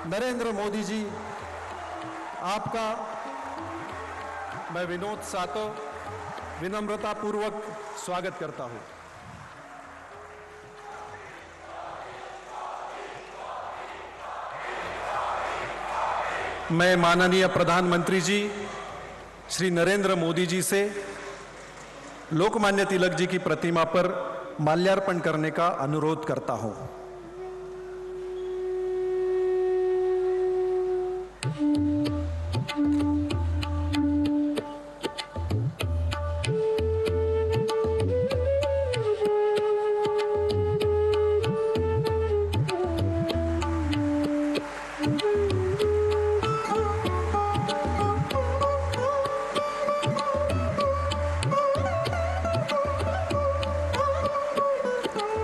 नरेंद्र मोदी जी, आपका मैं विनोद सातव विनम्रता पूर्वक स्वागत करता हूं। मैं माननीय प्रधानमंत्री जी श्री नरेंद्र मोदी जी से लोकमान्य तिलक जी की प्रतिमा पर माल्यार्पण करने का अनुरोध करता हूं।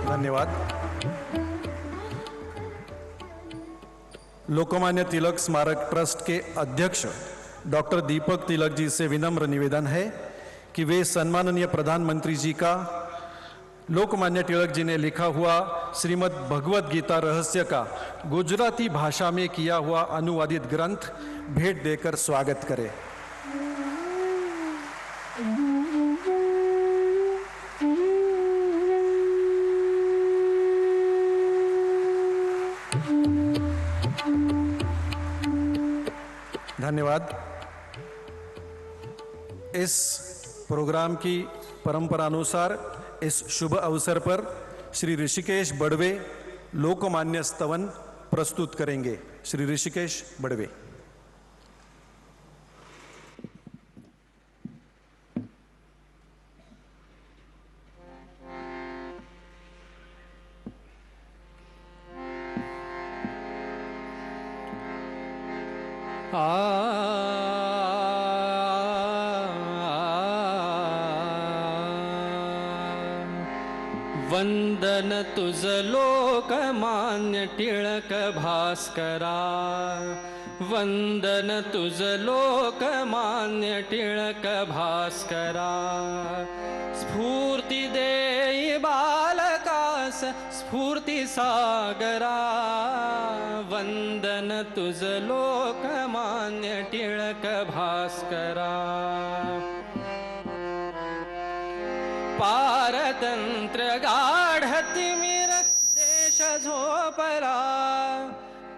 धन्यवाद। लोकमान्य तिलक स्मारक ट्रस्ट के अध्यक्ष डॉक्टर दीपक तिलक जी से विनम्र निवेदन है कि वे सम्माननीय प्रधानमंत्री जी का लोकमान्य तिलक जी ने लिखा हुआ श्रीमद् भगवद गीता रहस्य का गुजराती भाषा में किया हुआ अनुवादित ग्रंथ भेंट देकर स्वागत करें। धन्यवाद। इस प्रोग्राम की परंपरा अनुसार इस शुभ अवसर पर श्री ऋषिकेश बड़वे लोकमान्य स्तवन प्रस्तुत करेंगे। श्री ऋषिकेश बड़वे। वंदन तुझ लोकमान्य टिळक भास्करा, वंदन तुझ लोकमान्य टिळक भास्करा। स्फूर्ती देई बालकास स्फूर्ती सागरा, वंदन तुझ लोकमान्य टिळक भास्करा। पारतंत्र्य गाढतिमिर देश झोपला,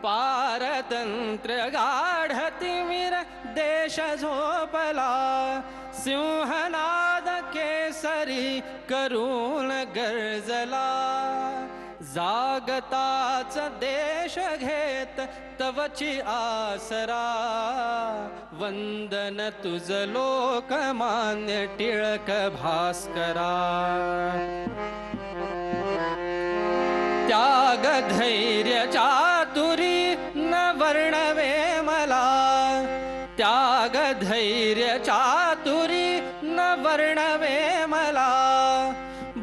पारतंत्र्य गाढतिमिर देश झोपला। सिंहनाद केसरी करुण गर्जला, जागताच देश घेत तवची आसरा। वंदन तुझ लोकमान्य टिळक भास्करा। त्याग धैर्य चातुरी न वर्णवे मला, त्याग धैर्य चातुरी न वर्णवे मला।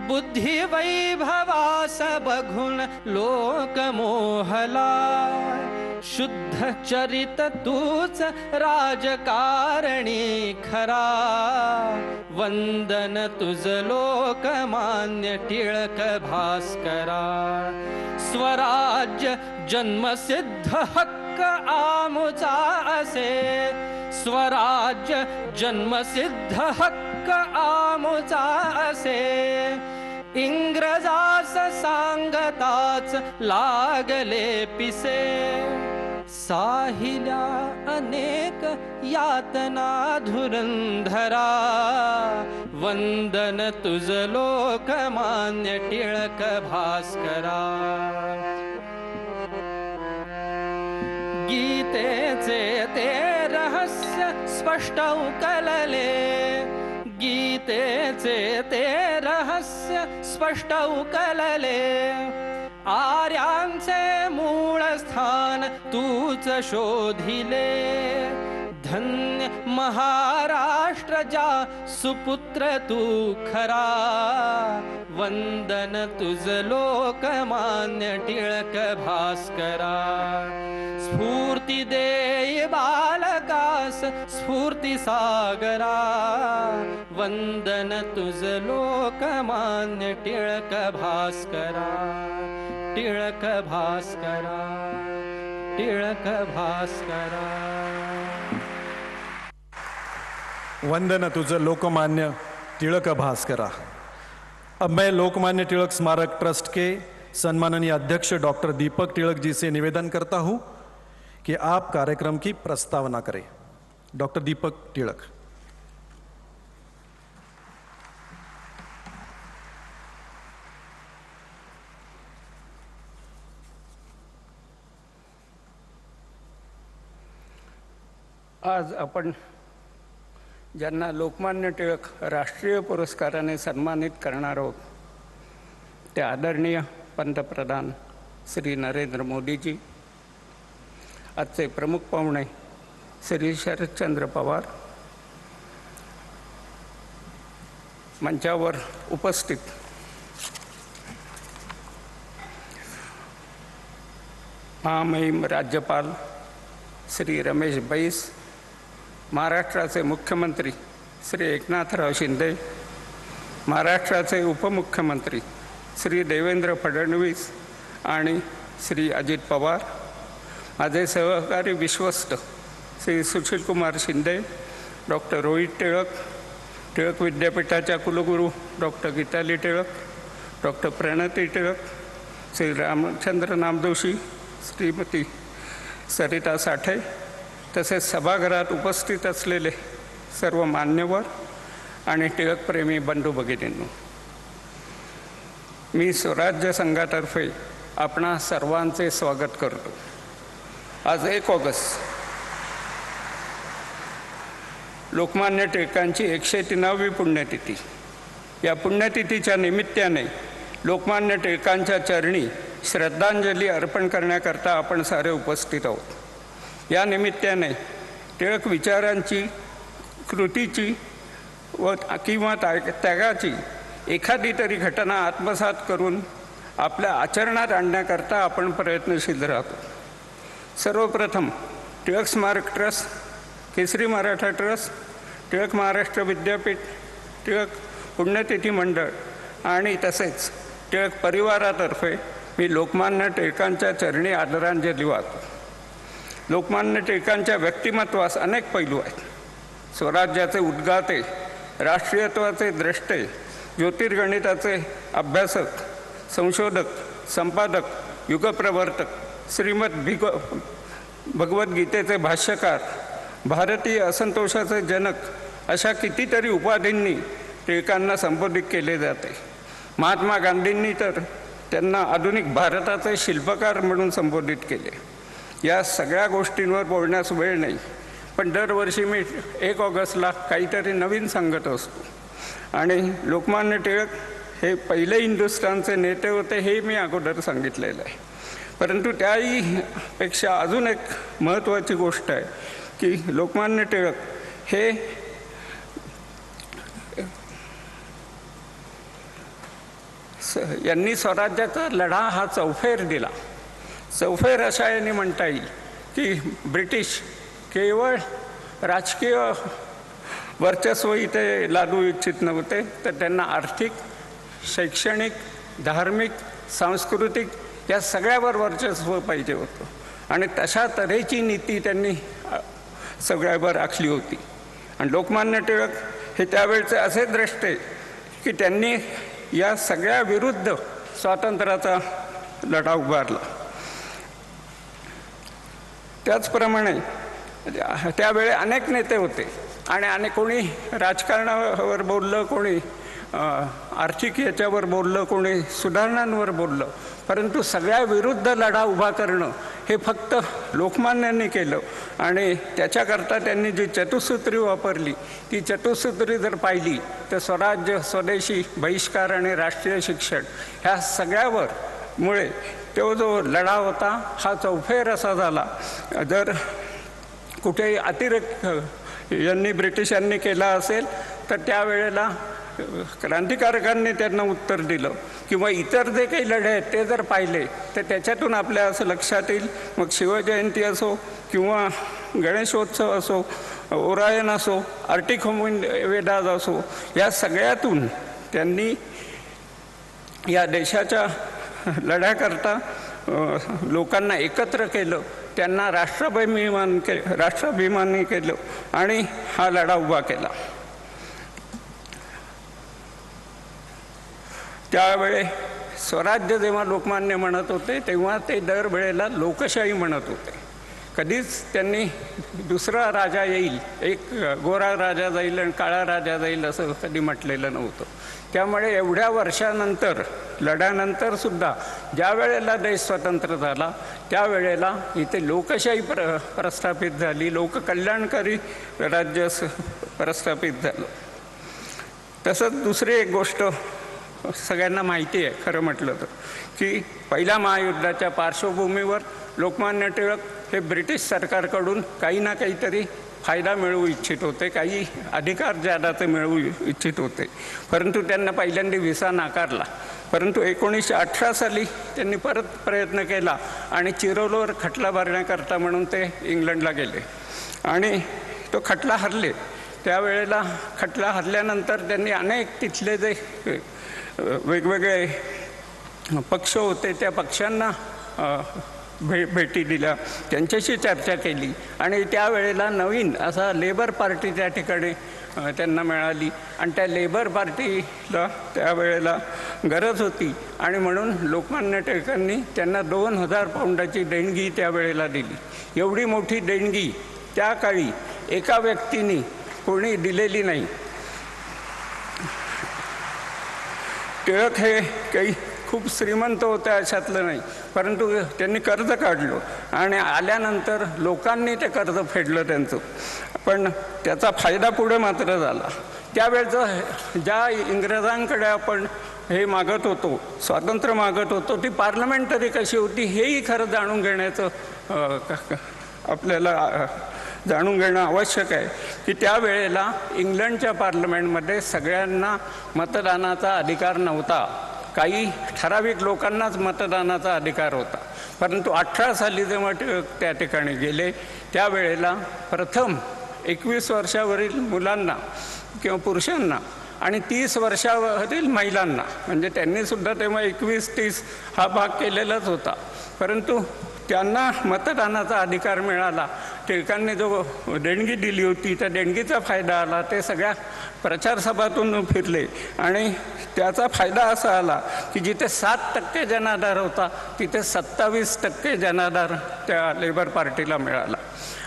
बुद्धी वैभवास बघून लोक मोहला, शुद्ध चरित तूच राजकारणी खरा। वंदन तुझ लोकमान्य टिळक भास्करा। स्वराज्य जन्मसिद्ध हक्क आमुचा असे, स्वराज्य जन्मसिद्ध हक्क आमुचा असे। इंग्रजास सांगताच लागले पिसे, साहिल्या अनेक यातना धुरंधरा। वंदन तुझ लोकमान्य टिळक भास्करा। गीतेचे ते रहस्य स्पष्ट उकलले, गीतेचे ते रहस्य स्पष्ट उकलले। आर्यांचे मूळ स्थान तूच शोधिले, धन्य महाराष्ट्र जा सुपुत्र तू खरा। वंदन तुझ लोकमान्य टिळक भास्करा। स्फूर्ती देय बालकास स्फूर्ती सागरा। वंदन तुझ लोकमान्य टिळक भास्करा, टिळक भास्करा, टिळक भास्करा. वंदन तुझ लोकमान्य तिलक भास्करा. अब मैं लोकमान्य तिलक स्मारक ट्रस्ट के सम्माननीय अध्यक्ष डॉक्टर दीपक तिलक जी से निवेदन करता हूं कि आप कार्यक्रम की प्रस्तावना करें. डॉक्टर दीपक तिलक. आज आपण ज्यांना लोकमान्य टिळक राष्ट्रीय पुरस्काराने सन्मानित करणार आहोत ते आदरणीय पंतप्रधान श्री नरेंद्र मोदीजी, आजचे प्रमुख पाहुणे श्री शरदचंद्र पवार, मंचावर उपस्थित महामहिम राज्यपाल श्री रमेश बैस, महाराष्ट्राचे मुख्यमंत्री श्री एकनाथराव शिंदे, महाराष्ट्राचे उपमुख्यमंत्री श्री देवेंद्र फडणवीस आणि श्री अजित पवार, माझे सहकारी विश्वस्त श्री सुशीलकुमार शिंदे, डॉक्टर रोहित टिळक, टिळक विद्यापीठाच्या कुलगुरू डॉक्टर गीताली टिळक, डॉक्टर प्रणती टिळक, श्री रामचंद्र नामदोशी, श्रीमती सरिता साठे, तसेच सभागृहात उपस्थित असलेले सर्व मान्यवर आणि टिळकप्रेमी बंधू भगिनींनो, मी स्वराज्य संघातर्फे आपणा सर्वांचे स्वागत करतो. आज 1 ऑगस्ट लोकमान्य टिळकांची 103वी पुण्यतिथी. या पुण्यतिथीच्या निमित्ताने लोकमान्य टिळकांच्या चरणी श्रद्धांजली अर्पण करण्याकरता आपण सारे उपस्थित आहोत. या निमित्ताने टिळक विचारांची, कृतीची व किंवा त्यागाची एखादी तरी घटना आत्मसात करून आपल्या आचरणात आणण्याकरता आपण प्रयत्नशील राहतो. सर्वप्रथम टिळक स्मारक ट्रस्ट, केसरी मराठा ट्रस्ट, टिळक महाराष्ट्र विद्यापीठ, टिळक पुण्यतिथी मंडळ आणि तसेच टिळक परिवारातर्फे मी लोकमान्य टिळकांच्या चरणी आदरांजली वाहतो. लोकमान्य टिळकांच्या व्यक्तिमत्वास अनेक पैलू आहेत. स्वराज्याचे उद्गाते, राष्ट्रीयत्वाचे द्रष्टे, ज्योतिर्गणिताचे अभ्यासक, संशोधक, संपादक, युगप्रवर्तक, भगवद्गीतेचे भाष्यकार, भारतीय असंतोषाचे जनक अशा कितीतरी उपाधींनी टिळकांना संबोधित केले जाते. महात्मा गांधींनी तर त्यांना आधुनिक भारताचे शिल्पकार म्हणून संबोधित केले. या सगळ्या गोष्टींवर बोलण्यास वेळ नाही, पण दरवर्षी मी 1 ऑगस्टला काहीतरी नवीन सांगत असतो. आणि लोकमान्य टिळक हे पहिले हिंदुस्थानचे नेते होते हे मी अगोदर सांगितलेलं आहे. परंतु त्याही पेक्षा अजून एक महत्त्वाची गोष्ट आहे की लोकमान्य टिळक हे यांनी स्वराज्याचा लढा हा चौफेर दिला. चौफेर अशा यांनी म्हणता येईल की ब्रिटिश केवळ राजकीय वर्चस्व इथे लादू इच्छित नव्हते, तर त्यांना आर्थिक, शैक्षणिक, धार्मिक, सांस्कृतिक या सगळ्यावर वर्चस्व पाहिजे होतं. आणि तशा तऱ्हेची नीती त्यांनी सगळ्यावर आखली होती. आणि लोकमान्य टिळक हे त्यावेळचे असे द्रष्टे की त्यांनी या सगळ्या विरुद्ध स्वातंत्र्याचा लढा उभारला. त्याचप्रमाणे त्यावेळी अनेक नेते होते आणि कोणी राजकारणावर बोललं, कोणी आर्थिक याच्यावर बोललं, कोणी सुधारणांवर बोललं, परंतु सगळ्या विरुद्ध लढा उभा करणं हे फक्त लोकमान्यांनी केलं. आणि त्याच्याकरता त्यांनी जी चतुसूत्री वापरली ती चतुसूत्री जर पाहिली तर स्वराज्य, स्वदेशी, बहिष्कार आणि राष्ट्रीय शिक्षण ह्या सगळ्यावर मुळे तो जो लढा होता हा चौफेर असा झाला. जर कुठेही अतिरेक यांनी ब्रिटिशांनी केला असेल तर त्यावेळेला क्रांतिकारकांनी त्यांना उत्तर दिलं, किंवा इतर जे काही लढे आहेत ते जर पाहिले तर त्याच्यातून आपल्या असं लक्षात येईल. मग शिवजयंती असो किंवा गणेशोत्सव असो, ओरायन असो, आर्टिक वेदाज असो, या सगळ्यातून त्यांनी या देशाच्या लढ्याकरता लोकांना एकत्र केलं त्यांना राष्ट्राभिमानी केलं आणि हा लढा उभा केला. त्यावेळे स्वराज्य जेव्हा लोकमान्य म्हणत होते तेव्हा ते दरवेळेला लोकशाही म्हणत होते. कधीच त्यांनी दुसरा राजा येईल, एक गोरा राजा जाईल आणि काळा राजा जाईल असं कधी म्हटलेलं नव्हतं. त्यामुळे एवढ्या वर्षानंतर लढ्यानंतर सुद्धा ज्या वेळेला देश स्वतंत्र झाला त्यावेळेला इथे लोकशाही प्रस्थापित झाली, लोककल्याणकारी राज्य प्रस्थापित झालं. तसंच दुसरी एक गोष्ट सगळ्यांना माहिती आहे खरं म्हटलं तर, की पहिल्या महायुद्धाच्या पार्श्वभूमीवर लोकमान्य टिळक हे ब्रिटिश सरकारकडून काही ना काहीतरी फायदा मिळवू इच्छित होते, काही अधिकार ज्यादा ते मिळवू इच्छित होते. परंतु त्यांना पहिल्यांदा व्हिसा नाकारला. परंतु 1918 साली त्यांनी परत प्रयत्न केला आणि चिरोलवर खटला भरण्याकरता म्हणून ते इंग्लंडला गेले आणि तो खटला हरले. त्यावेळेला खटला हरल्यानंतर त्यांनी अनेक तिथले जे वेगवेगळे पक्ष होते त्या पक्षांना भेटी दिल्या, त्यांच्याशी चर्चा केली आणि त्यावेळेला नवीन असा लेबर पार्टी त्या ठिकाणी त्यांना मिळाली आणि त्या लेबर पार्टीला त्यावेळेला गरज होती आणि म्हणून लोकमान्य टिळकांनी त्यांना 2000 पाऊंडाची देणगी त्यावेळेला दिली. एवढी मोठी देणगी त्या काळी एका व्यक्तीने कोणी दिलेली नाही. टिळक हे काही खूप श्रीमंत होते अशातलं नाही, परंतु त्यांनी कर्ज काढलं आणि आल्यानंतर लोकांनी ते कर्ज फेडलं त्यांचं. पण त्याचा फायदा पुढे मात्र झाला. त्यावेळेचं ज्या इंग्रजांकडे आपण हे मागत होतो, स्वातंत्र्य मागत होतो, ती पार्लमेंटरी कशी होती हेही खरं जाणून घेण्याचं आपल्याला जाणून घेणं आवश्यक आहे. की त्यावेळेला इंग्लंडच्या पार्लमेंटमध्ये सगळ्यांना मतदानाचा अधिकार नव्हता, काही ठराविक लोकांनाच मतदानाचा अधिकार होता. परंतु 18 साली जेव्हा त्या ठिकाणी गेले त्यावेळेला प्रथम 21 वर्षावरील मुलांना किंवा पुरुषांना आणि 30 वर्षावरील महिलांना, म्हणजे त्यांनीसुद्धा तेव्हा 21-30 हा भाग केलेलाच होता, परंतु त्यांना मतदानाचा अधिकार मिळाला. टिळकांनी जो देणगी दिली होती त्या देणगीचा फायदा आला. ते सगळ्या प्रचारसभातून फिरले आणि त्याचा फायदा असा आला की जिथे 7% जनाधार होता तिथे 27% जनाधार त्या लेबर पार्टीला मिळाला.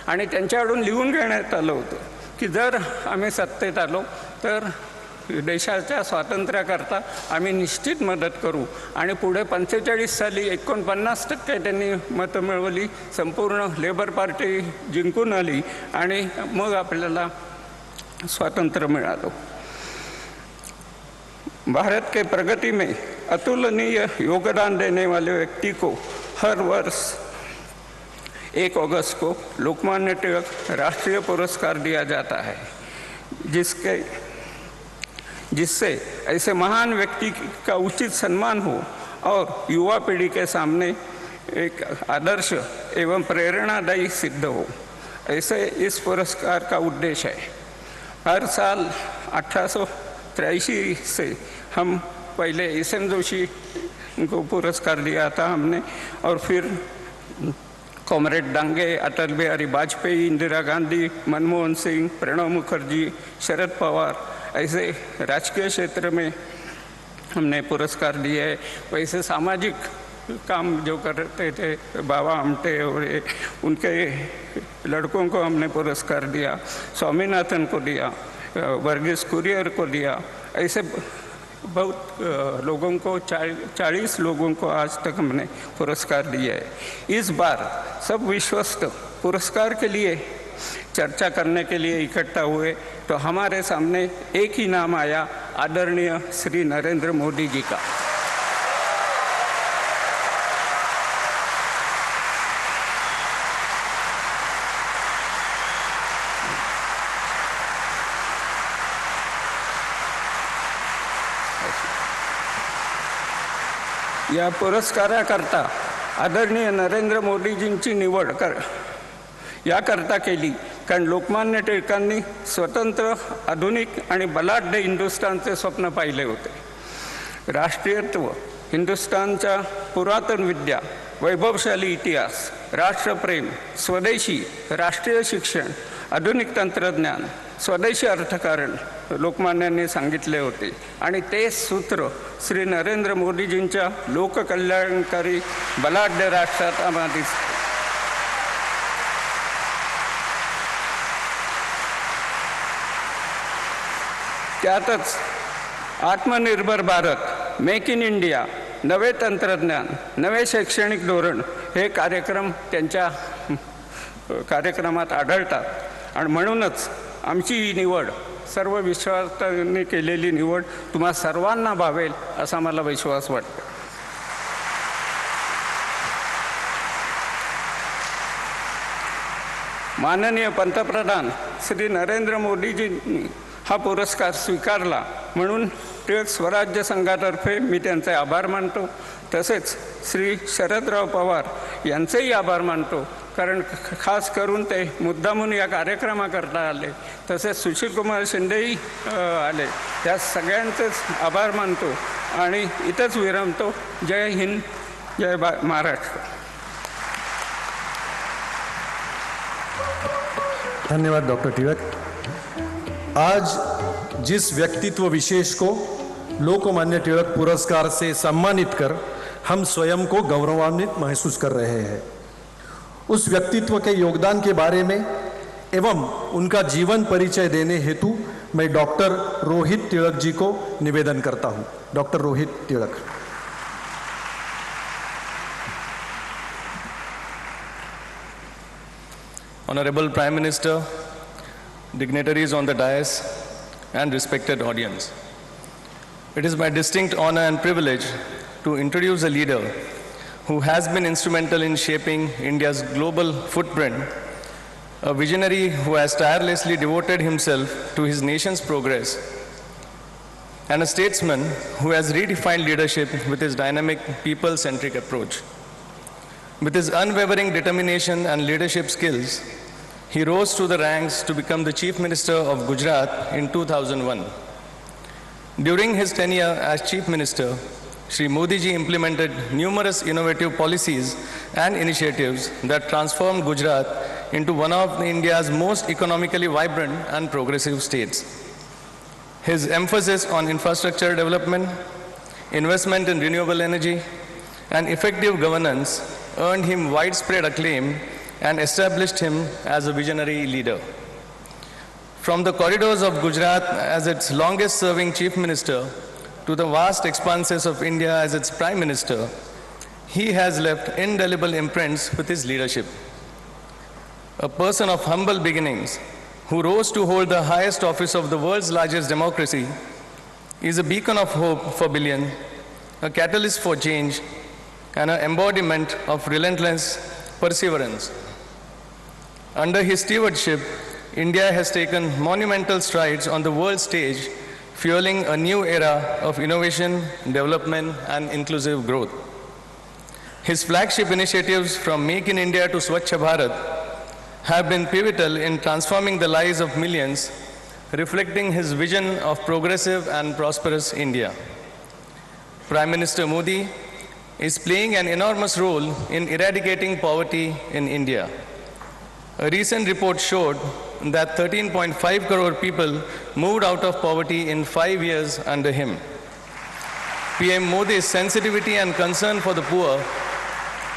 आणि त्यांच्याकडून लिहून घेण्यात आलं होतं की जर आम्ही सत्तेत आलो तर देशाच्या स्वातंत्र्याकरता आम्ही निश्चित मदत करू. आणि पुढे 45 साली 49% त्यांनी मतं मिळवली, संपूर्ण लेबर पार्टी जिंकून आली आणि मग आपल्याला स्वातंत्र्य मिळालं. भारत के प्रगति में अतुलनीय योगदान देने वाले व्यक्ति को हर वर्ष 1 अगस्त को लोकमान्य तिलक राष्ट्रीय पुरस्कार दिया जाता है, जिससे ऐसे महान व्यक्ति का उचित सम्मान हो और युवा पीढ़ी के सामने एक आदर्श एवं प्रेरणादायी सिद्ध हो. ऐसे इस पुरस्कार का उद्देश्य है. हर साल 1883 से हम पहले SM जोशी को पुरस्कार दिया था हमने, और फिर कॉमरेड डांगे, अटल बिहारी वाजपेयी, इंदिरा गांधी, मनमोहन सिंह, प्रणब मुखर्जी, शरद पवार, ऐसे राजकीय क्षेत्र में हमने पुरस्कार दिए हैं. वैसे सामाजिक काम जो करते थे बाबा आमटे और उनके लड़कों को हमने पुरस्कार दिया, स्वामीनाथन को दिया, वर्गीस कुरियर को दिया. ऐसे बहुत लोगों को 40 लोगों को आज तक हमने पुरस्कार दिया है. इस बार सब विश्वस्त पुरस्कार के लिए चर्चा करने के लिए इकट्ठा हुए तो हमारे सामने एक ही नाम आया, आदरणीय श्री नरेंद्र मोदी जी का. या पुरस्काराकरता आदरणीय नरेंद्र मोदीजींची निवड याकरता केली कारण लोकमान्य टिळकांनी स्वतंत्र, आधुनिक आणि बलाढ्य हिंदुस्थानचे स्वप्न पाहिले होते. राष्ट्रीयत्व, हिंदुस्थानच्या पुरातन विद्या, वैभवशाली इतिहास, राष्ट्रप्रेम, स्वदेशी, राष्ट्रीय शिक्षण, आधुनिक तंत्रज्ञान, स्वदेशी अर्थकारण लोकमान्यांनी सांगितले होते. आणि तेच सूत्र श्री नरेंद्र मोदीजींच्या लोककल्याणकारी बलाढ्य राष्ट्रात आम्हाला दिसते. त्यातच आत्मनिर्भर भारत, मेक इन इंडिया, नवे तंत्रज्ञान, नवे शैक्षणिक धोरण हे कार्यक्रम त्यांच्या कार्यक्रमात आढळतात. आणि म्हणूनच आमची ही निवड, सर्व विश्वासाने केलेली निवड तुम्हा सर्वांना भावेल असा मला विश्वास वाटतो. माननीय पंतप्रधान श्री नरेंद्र मोदीजींनी हा पुरस्कार स्वीकारला म्हणून टिळक स्वराज्य संघातर्फे मी त्यांचे आभार मानतो. तसेच श्री शरदराव पवार यांचेही आभार मानतो, कारण खास करून ते मुद्दामून या कार्यक्रमाकरता आले. तसेच सुशीलकुमार शिंदेही आले. त्या सगळ्यांचेच आभार मानतो आणि इथंच विरमतो. जय हिंद, जय महाराष्ट्र. धन्यवाद डॉक्टर तिलक. आज जिस व्यक्तित्व विशेष को लोकमान्य तिलक पुरस्कार से सम्मानित कर हम स्वयं को गौरवान्वित महसूस कर रहे हैं, उस व्यक्तित्व के योगदान के बारे में एवं उनका जीवन परिचय देने हेतु मैं डॉक्टर रोहित तिलक जी को निवेदन करता हूं. Doctor Rohit Tilak. Honorable Prime Minister, dignitaries on the dais, and respected audience. It is my distinct honor and privilege to introduce a leader who has been instrumental in shaping India's global footprint, a visionary who has tirelessly devoted himself to his nation's progress, and a statesman who has redefined leadership with his dynamic, people-centric approach. With his unwavering determination and leadership skills, he rose to the ranks to become the Chief Minister of Gujarat in 2001. During his tenure as Chief Minister, Shri Modi ji implemented numerous innovative policies and initiatives that transformed Gujarat into one of India's most economically vibrant and progressive states. His emphasis on infrastructure development, investment in renewable energy, and effective governance earned him widespread acclaim and established him as a visionary leader. From the corridors of Gujarat as its longest-serving Chief Minister to the vast expanses of India as its Prime Minister, he has left indelible imprints with his leadership. A person of humble beginnings who rose to hold the highest office of the world's largest democracy is a beacon of hope for billions, a catalyst for change, and an embodiment of relentless perseverance. Under his stewardship, India has taken monumental strides on the world stage, fueling a new era of innovation, development, and inclusive growth. His flagship initiatives from Make in India to Swachh Bharat have been pivotal in transforming the lives of millions, reflecting his vision of progressive and prosperous India. Prime Minister Modi is playing an enormous role in eradicating poverty in India. A recent report showed that 13.5 crore people moved out of poverty in 5 years under him. PM Modi's sensitivity and concern for the poor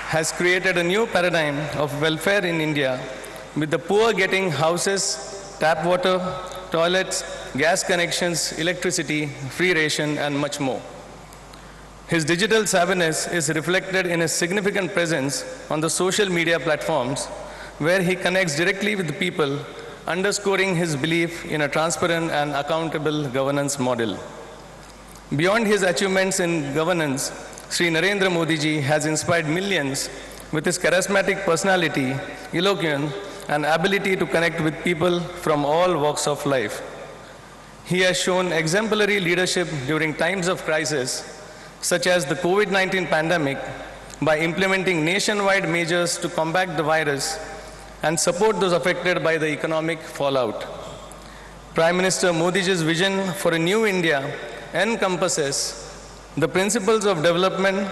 has created a new paradigm of welfare in India, with the poor getting houses, tap water, toilets, gas connections, electricity, free ration, and much more. His digital savviness is reflected in his significant presence on the social media platforms, where he connects directly with the people, underscoring his belief in a transparent and accountable governance model. Beyond his achievements in governance, Shri Narendra Modi ji has inspired millions with his charismatic personality, eloquence, and ability to connect with people from all walks of life. He has shown exemplary leadership during times of crisis, such as the COVID-19 pandemic, by implementing nationwide measures to combat the virus and support those affected by the economic fallout. Prime Minister Modi's vision for a new India encompasses the principles of development,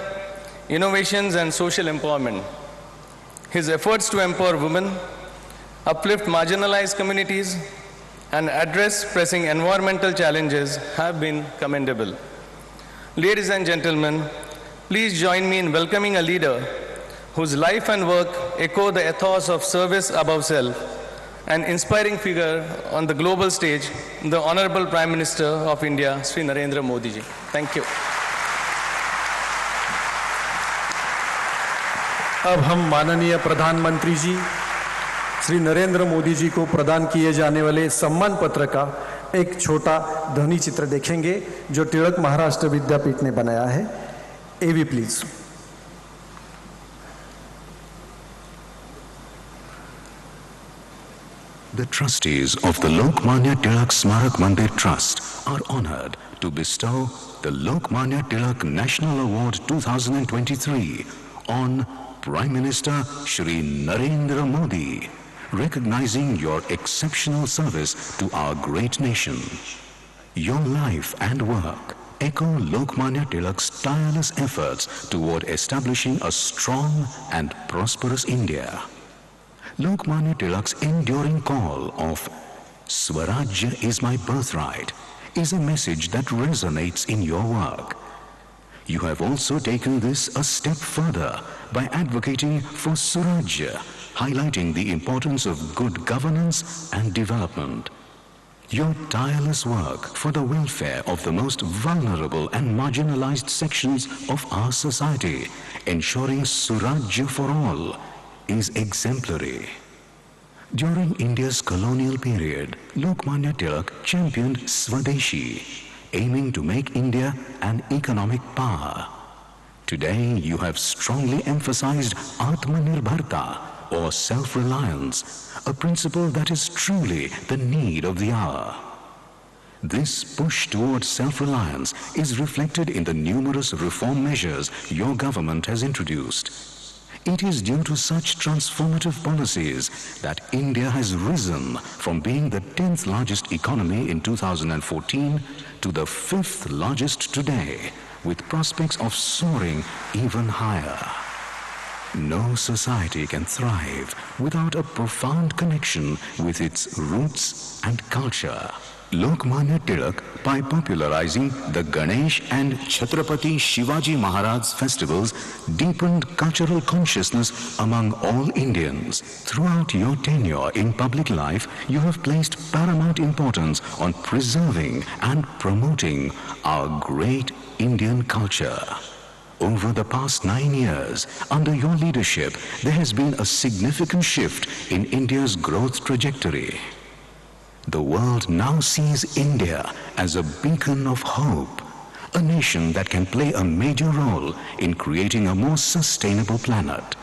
innovations, and social empowerment. His efforts to empower women, uplift marginalized communities, and address pressing environmental challenges have been commendable. Ladies and gentlemen, please join me in welcoming a leader whose life and work echo the ethos of service above self, an inspiring figure on the global stage, the Honorable Prime Minister of India, Sri Narendra Modi ji. Thank you. अब हम माननीय प्रधानमंत्री जी श्री नरेंद्र मोदी जी को प्रदान किए जाने वाले सम्मान पत्र का एक छोटा ध्वनि चित्र देखेंगे जो टिळक महाराष्ट्र विद्यापीठ ने बनाया है। एवी please. The trustees of the Lokmanya Tilak Smarak Mandir Trust are honored to bestow the Lokmanya Tilak National Award 2023 on Prime Minister Shri Narendra Modi, recognizing your exceptional service to our great nation. Your life and work echo Lokmanya Tilak's tireless efforts toward establishing a strong and prosperous India. Lokmanya Tilak's enduring call of Swarajya is my birthright is a message that resonates in your work. You have also taken this a step further by advocating for Surajya, highlighting the importance of good governance and development. Your tireless work for the welfare of the most vulnerable and marginalized sections of our society, ensuring Surajya for all, is exemplary. During India's colonial period, Lokmanya Tilak championed Swadeshi, aiming to make India an economic power. Today, you have strongly emphasized Atmanirbharta, or self-reliance, a principle that is truly the need of the hour. This push towards self-reliance is reflected in the numerous reform measures your government has introduced. It is due to such transformative policies that India has risen from being the 10th largest economy in 2014 to the 5th largest today, with prospects of soaring even higher. No society can thrive without a profound connection with its roots and culture. Lokmanya Tilak, by popularizing the Ganesh and Chhatrapati Shivaji Maharaj festivals, deepened cultural consciousness among all Indians. Throughout your tenure in public life, you have placed paramount importance on preserving and promoting our great Indian culture. Over the past 9 years, under your leadership, there has been a significant shift in India's growth trajectory. The world now sees India as a beacon of hope, a nation that can play a major role in creating a more sustainable planet.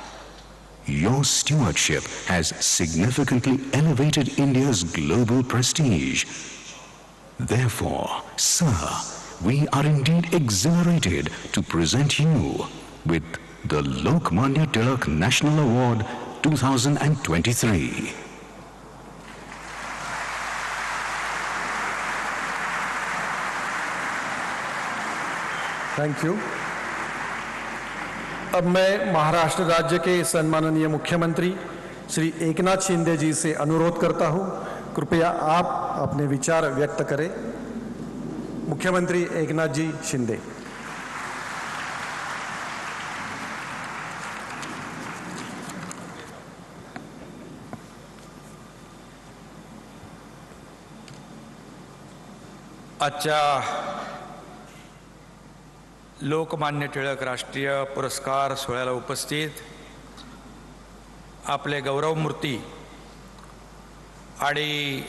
Your stewardship has significantly elevated India's global prestige. Therefore, sir, we are indeed exhilarated to present you with the Lokmanya Tilak National Award 2023. Thank you. अब मैं महाराष्ट्र राज्य के सम्माननीय मुख्यमंत्री श्री एकनाथ शिंदे जी से अनुरोध करता हूं, कृपया आप अपने विचार व्यक्त करें। मुख्यमंत्री एकनाथ जी शिंदे। आजच्या लोकमान्य टिळक राष्ट्रीय पुरस्कार सोहळ्याला उपस्थित आपले गौरवमूर्ती आणि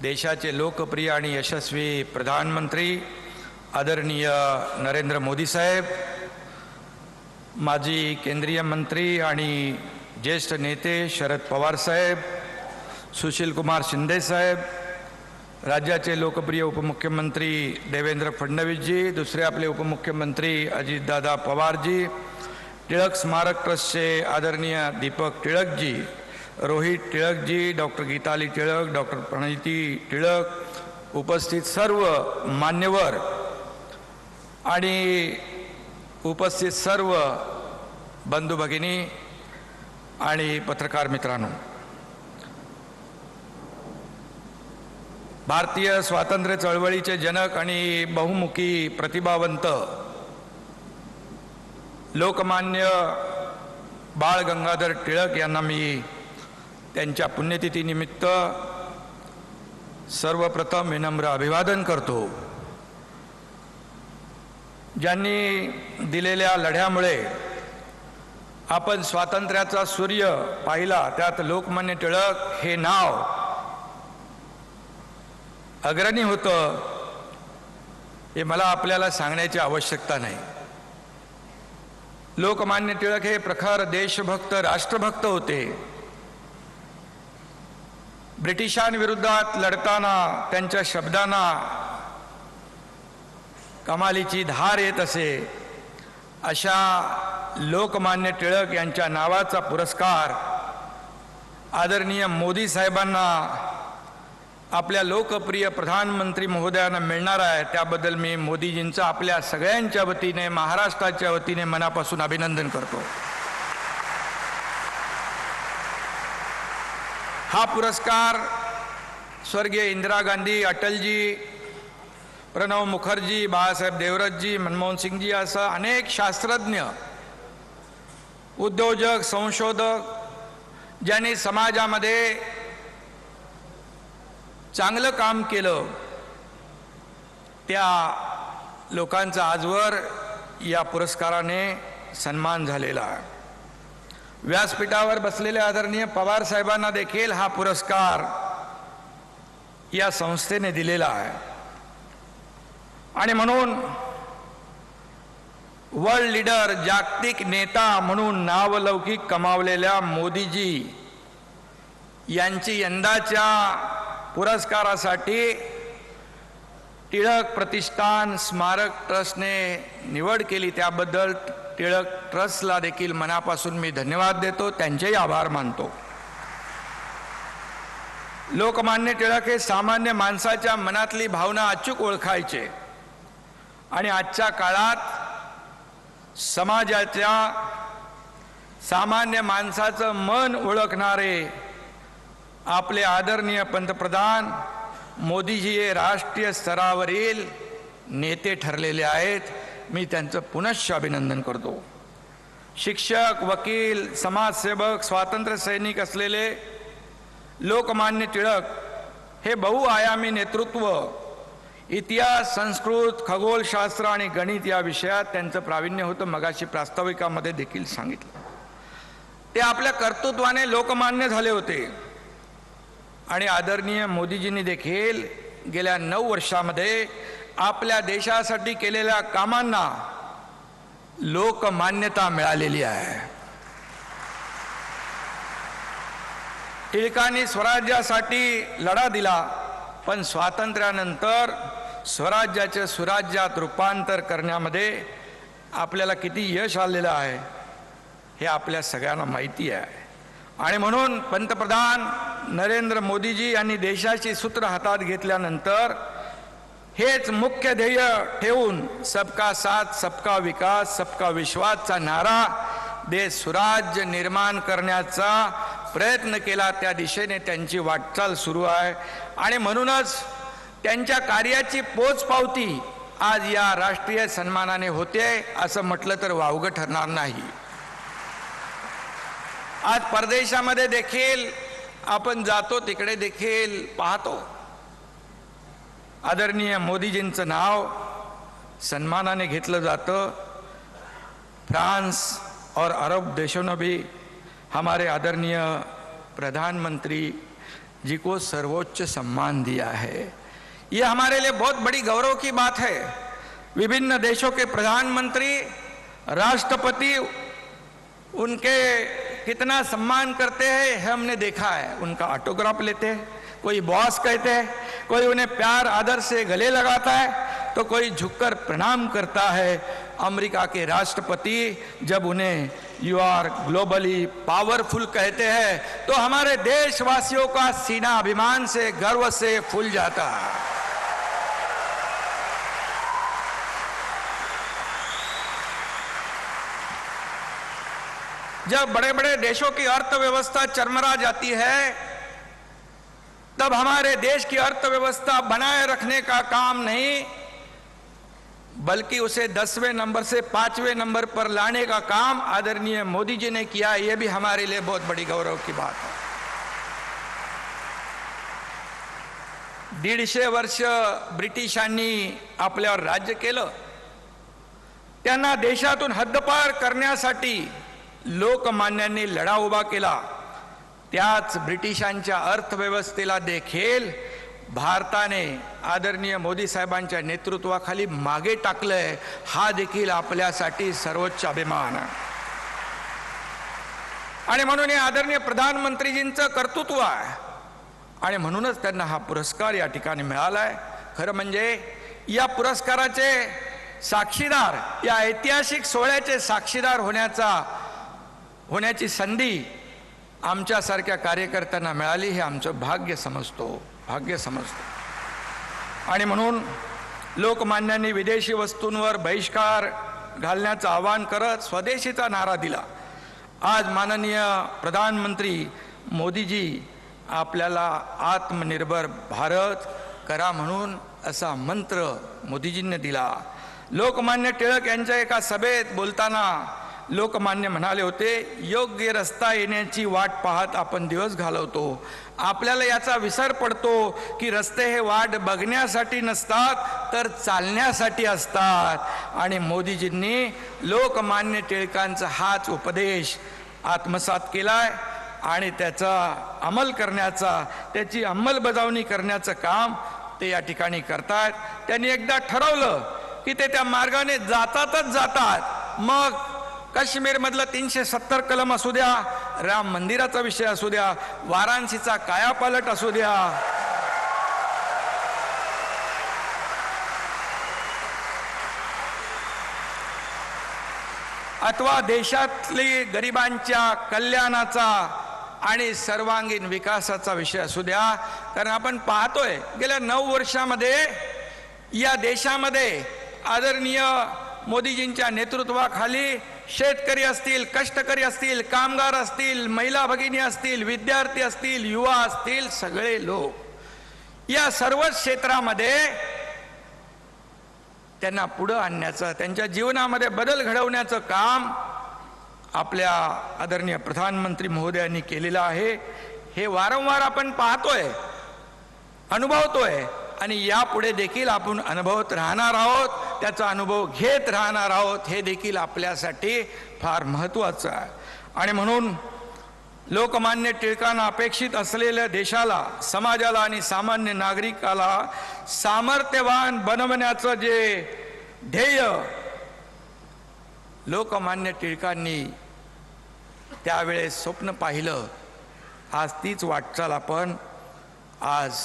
देशाचे लोकप्रिय आणि यशस्वी प्रधानमंत्री आदरणीय नरेंद्र मोदी साहेब, माजी केंद्रीय मंत्री आणि ज्येष्ठ नेते शरद पवार साहेब, सुशील कुमार शिंदे साहेब, राज्याचे लोकप्रिय उपमुख्यमंत्री देवेंद्र फडणवीसजी, दुसरे आपले उपमुख्यमंत्री अजितदादा पवारजी, टिळक स्मारक ट्रस्टचे आदरणीय दीपक टिळकजी, रोहित टिळकजी, डॉक्टर गीताली टिळक, डॉक्टर प्रणिती टिळक, उपस्थित सर्व मान्यवर आणि उपस्थित सर्व बंधू भगिनी आणि पत्रकार मित्रांनो, भारतीय स्वातंत्र्य चळवळीचे जनक आणि बहुमुखी प्रतिभावंत लोकमान्य बाळ गंगाधर टिळक यांना मी त्यांच्या पुण्यतिथीनिमित्त सर्वप्रथम विनम्र अभिवादन करतो. ज्यांनी दिलेल्या लढ्यामुळे आपण स्वातंत्र्याचा सूर्य पाहिला, त्यात लोकमान्य टिळक हे नाव अग्रणी होतं, हे मला आपल्याला सांगण्याची आवश्यकता नाही. लोकमान्य टिळक हे प्रखर देशभक्त राष्ट्रभक्त होते. ब्रिटिशांविरुद्धात लढताना त्यांच्या शब्दांना कमालीची धार येत असे. अशा लोकमान्य टिळक यांच्या नावाचा पुरस्कार आदरणीय मोदी साहेबांना आपल्या लोकप्रिय प्रधानमंत्री महोदयांना मिळणार आहे. त्याबद्दल मी मोदीजींचं आपल्या सगळ्यांच्या वतीने, महाराष्ट्राच्या वतीने मनापासून अभिनंदन करतो. हा पुरस्कार स्वर्गीय इंदिरा गांधी, अटलजी, प्रणव मुखर्जी, बाळासाहेब देवरतजी, मनमोहन सिंगजी असं अनेक शास्त्रज्ञ, उद्योजक, संशोधक ज्यांनी समाजामध्ये चांगलं काम केलं, त्या लोकांचा आजवर या पुरस्काराने सन्मान झालेला आहे. व्यासपीठावर बसलेल्या आदरणीय पवार साहेबांना देखील हा पुरस्कार या संस्थेने दिलेला आहे. आणि म्हणून वर्ल्ड लीडर, जागतिक नेता म्हणून नावलौकिक कमावलेल्या मोदीजी यांची यंदाच्या पुरस्कारासाठी टिळक प्रतिष्ठान स्मारक ट्रस्टने निवड केली. त्याबद्दल टिळक ट्रस्टला देखील मनापासून मी धन्यवाद देतो, त्यांचेही आभार मानतो. लोकमान्य टिळक हे सामान्य माणसाच्या मनातली भावना अचूक ओळखायचे आणि आजच्या काळात समाजाच्या सामान्य माणसाचं मन ओळखणारे आपले आदरणीय पंतप्रधान मोदीजी हे राष्ट्रीय स्तरावरील नेते ठरलेले आहेत. मी त्यांचं पुनश्च अभिनंदन करतो. शिक्षक, वकील, समाजसेवक, स्वातंत्र्य सैनिक असलेले लोकमान्य टिळक हे बहुआयामी नेतृत्व, इतिहास, संस्कृत, खगोलशास्त्र आणि गणित या विषयात त्यांचं प्रावीण्य होतं. मगाशी प्रास्ताविकामध्ये देखील सांगितलं. ते आपल्या कर्तृत्वाने लोकमान्य झाले होते. आणि आदरणीय मोदीजींनी देखील गेल्या 9 वर्षामध्ये आपल्या देशासाठी केलेल्या कामांना लोकमान्यता मिळालेली आहे. टिळकांनी स्वराज्यासाठी लढा दिला, पण स्वातंत्र्यानंतर स्वराज्याचे सुराज्यात रूपांतर करण्यामध्ये आपल्याला किती यश आलेलं आहे हे आपल्या सगळ्यांना माहिती आहे. आणि म्हणून पंतप्रधान नरेंद्र मोदीजी यांनी देशाची सूत्र हातात घेतल्यानंतर हेच मुख्य ध्येय ठेवून सबका साथ, सबका विकास, सबका विश्वासचा नारा देश सुराज्य निर्माण करण्याचा प्रयत्न केला. त्या दिशेने त्यांची वाटचाल सुरू आहे. आणि म्हणूनच त्यांच्या कार्याची पोचपावती आज या राष्ट्रीय सन्मानाने होते असं म्हटलं तर वावगं ठरणार नाही. आज परदेशामध्ये देखील आपण जातो, तिकडे देखील पाहतो आदरणीय मोदीजींचं नाव सन्मानाने घेतलं जातं. फ्रांस और अरब देशों ने भी हमारे आदरणीय प्रधानमंत्री जी को सर्वोच्च सम्मान दिया है. ये हमारे लिए बहुत बड़ी गौरव की बात है. विभिन्न देशों के प्रधानमंत्री, राष्ट्रपति उनके कितना सम्मान करते हैं हमने देखा है. उनका ऑटोग्राफ लेते हैं, कोई बॉस कहते हैं, कोई उन्हें प्यार आदर से गले लगाता है, तो कोई झुककर प्रणाम करता है. अमेरिका के राष्ट्रपति जब उन्हें यू आर ग्लोबली पावरफुल कहते हैं तो हमारे देशवासियों का सीना अभिमान से, गर्व से फूल जाता है. जब बड़े बड़े देशों की अर्थव्यवस्था चरमरा जाती है, तब हमारे देश की अर्थव्यवस्था बनाए रखने का काम नहीं, बल्कि उसे 10वें नंबर से 5वें नंबर पर लाने का काम आदरणीय मोदी जी ने किया। यह भी हमारे लिए बहुत बड़ी गौरव की बात है। 150 वर्ष ब्रिटिशांनी आपल्यावर राज्य केलं, त्यांना देशातून हद्दपार करण्यासाठी लोकमान्यांनी लढा उभा केला। त्याच ब्रिटिशांच्या अर्थव्यवस्थेला देखील भारताने आदरणीय मोदी साहेबांच्या नेतृत्वाखाली मागे टाकलंय। हा देखील आपल्यासाठी सर्वोच्च अभिमान आहे आणि म्हणून हे आदरणीय प्रधानमंत्रीजींचं कर्तृत्व आहे आणि म्हणूनच त्यांना हा पुरस्कार या ठिकाणी मिळालाय। खरं म्हणजे या पुरस्काराचे साक्षीदार, या ऐतिहासिक सोहळ्याचे साक्षीदार होण्याची संधी आमच्यासारख्या कार्यकर्त्यांना मिळाली, हे आमचं भाग्य समजतो। आणि म्हणून लोकमान्यांनी विदेशी वस्तूंवर बहिष्कार घालण्याचं आवाहन करत स्वदेशीचा नारा दिला। आज माननीय प्रधानमंत्री मोदीजी आपल्याला आत्मनिर्भर भारत करा म्हणून असा मंत्र मोदीजींनी दिला। लोकमान्य टिळक यांच्या एका सभेत बोलताना लोकमान्य म्हणाले होते, योग्य रस्ता येण्याची वाट पाहत आपण दिवस घालवतो। आपल्याला याचा विसर पडतो की रस्ते हे वाट बघण्यासाठी नसतात तर चालण्यासाठी असतात। आणि मोदीजींनी लोकमान्य टिळकांचा हाच उपदेश आत्मसात केलाय आणि त्याचा अंमल करण्याचा, त्याची अंमलबजावणी करण्याचं काम ते या ठिकाणी करतात। त्यांनी एकदा ठरवलं की ते त्या मार्गाने जातात। मग काश्मीरमधलं 370 कलम असू द्या, राम मंदिराचा विषय असू द्या, वाराणसीचा कायापालट असू द्या, अथवा देशातली गरिबांच्या कल्याणाचा आणि सर्वांगीण विकासाचा विषय असू द्या। कारण आपण पाहतोय गेल्या 9 वर्षामध्ये या देशामध्ये आदरणीय मोदीजींच्या नेतृत्वाखाली शेतकरी असतील, कष्टकरी असतील, कामगार असतील, महिला भगिनी असतील, विद्यार्थी असतील, युवा असतील, सगळे लोक या सर्व क्षेत्रामध्ये त्यांना पुढे आणण्याचं, त्यांच्या जीवनामध्ये बदल घडवण्याचं काम आपल्या आदरणीय प्रधानमंत्री महोदयांनी केलेलं आहे। हे वारंवार आपण पाहतोय, अनुभवतोय आणि यापुढे देखील आपण अनुभवत राहणार आहोत, त्याचा अनुभव घेत राहणार आहोत। हे देखील आपल्यासाठी फार महत्त्वाचं आहे। आणि म्हणून लोकमान्य टिळकांना अपेक्षित असलेल्या देशाला, समाजाला आणि सामान्य नागरिकाला सामर्थ्यवान बनवण्याचं जे ध्येय लोकमान्य टिळकांनी त्यावेळेस स्वप्न पाहिलं, आज तीच वाटचाल आपण आज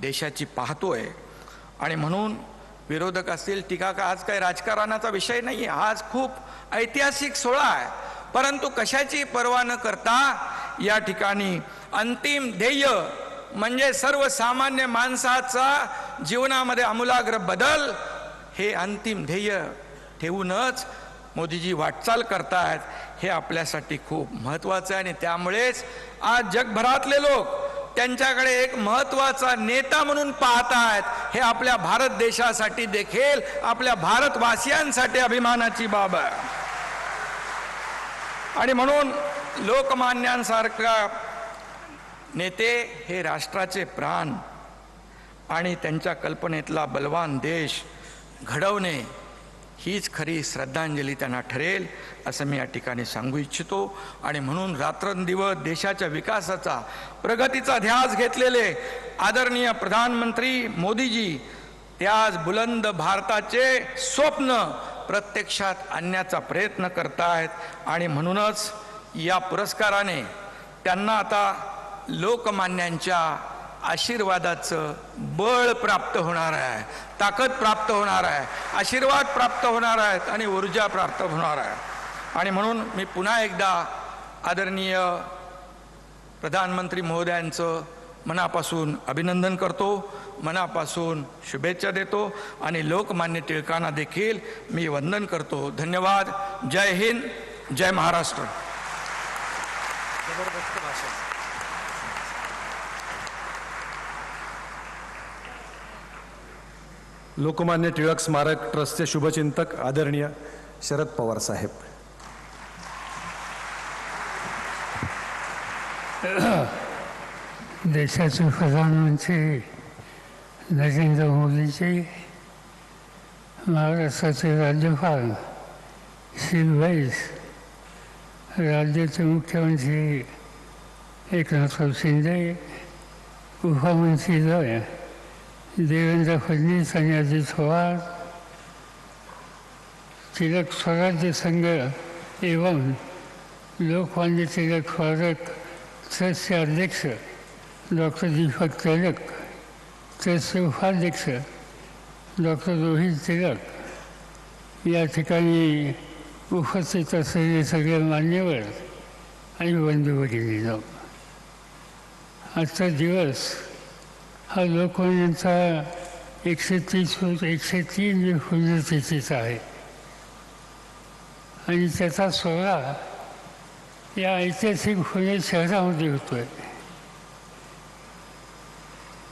देशाची पाहतोय। आणि म्हणून विरोधक असतील, टीका, आज काही राजकारणाचा विषय नाही आहे, आज खूप ऐतिहासिक सोहळा आहे। परंतु कशाची पर्वा न करता या ठिकाणी अंतिम ध्येय म्हणजे सर्वसामान्य माणसाचा जीवनामध्ये आमूलाग्र बदल, हे अंतिम ध्येय ठेवूनच मोदीजी वाटचाल करतायत। हे आपल्यासाठी खूप महत्त्वाचं आहे आणि त्यामुळेच आज जगभरातले लोक त्यांच्याकडे एक महत्त्वाचा नेता म्हणून पाहतायत। हे आपल्या भारत देशासाठी देखील, आपल्या भारतवासियांसाठी अभिमानाची बाब आहे। आणि म्हणून लोकमान्यांसारखा नेते हे राष्ट्राचे प्राण आणि त्यांच्या कल्पनेतला बलवान देश घडवणे हीच खरी श्रद्धांजली त्यांना ठरेल असं मी या ठिकाणी सांगू इच्छितो। आणि म्हणून रात्रंदिवस देशाच्या विकासाचा, प्रगतीचा ध्यास घेतलेले आदरणीय प्रधानमंत्री मोदीजी त्याच बुलंद भारताचे स्वप्न प्रत्यक्षात आणण्याचा प्रयत्न करतायत। आणि म्हणूनच या पुरस्काराने त्यांना आता लोकमान्यांच्या आशीर्वादाचं बळ प्राप्त होणार आहे, ताकद प्राप्त होणार आहे, आशीर्वाद प्राप्त होणार आहेत आणि ऊर्जा प्राप्त होणार आहे। आणि म्हणून मी पुन्हा एकदा आदरणीय प्रधानमंत्री महोदयांचं मनापासून अभिनंदन करतो, मनापासून शुभेच्छा देतो आणि लोकमान्य टिळकांना देखील मी वंदन करतो। धन्यवाद। जय हिंद, जय महाराष्ट्र। लोकमान्य टिळक स्मारक ट्रस्टचे शुभचिंतक आदरणीय शरद पवार साहेब. देशाचे प्रधानमंत्री नरेंद्र मोदीजी, महाराष्ट्राचे राज्यपाल श्री वैस, राज्याचे मुख्यमंत्री एकनाथराव शिंदे, उपमंत्री देवेंद्र फडणवीस आणि अजित पवार, तिलक स्वराज्य संघ एवं लोकमान्य तिलक स्मारक ट्रस्टचे अध्यक्ष डॉक्टर दीपक तिलक, ट्रस्टचे उपाध्यक्ष डॉक्टर रोहित तिलक, या ठिकाणी उपस्थित असलेले सगळे मान्यवर आणि बंधू भगिनींनो, आजचा दिवस हा लोकमान्यांचा 103 पुण्यतिथीचा आहे आणि त्याचा सोहळा या ऐतिहासिक पुणे शहरामध्ये होतो है.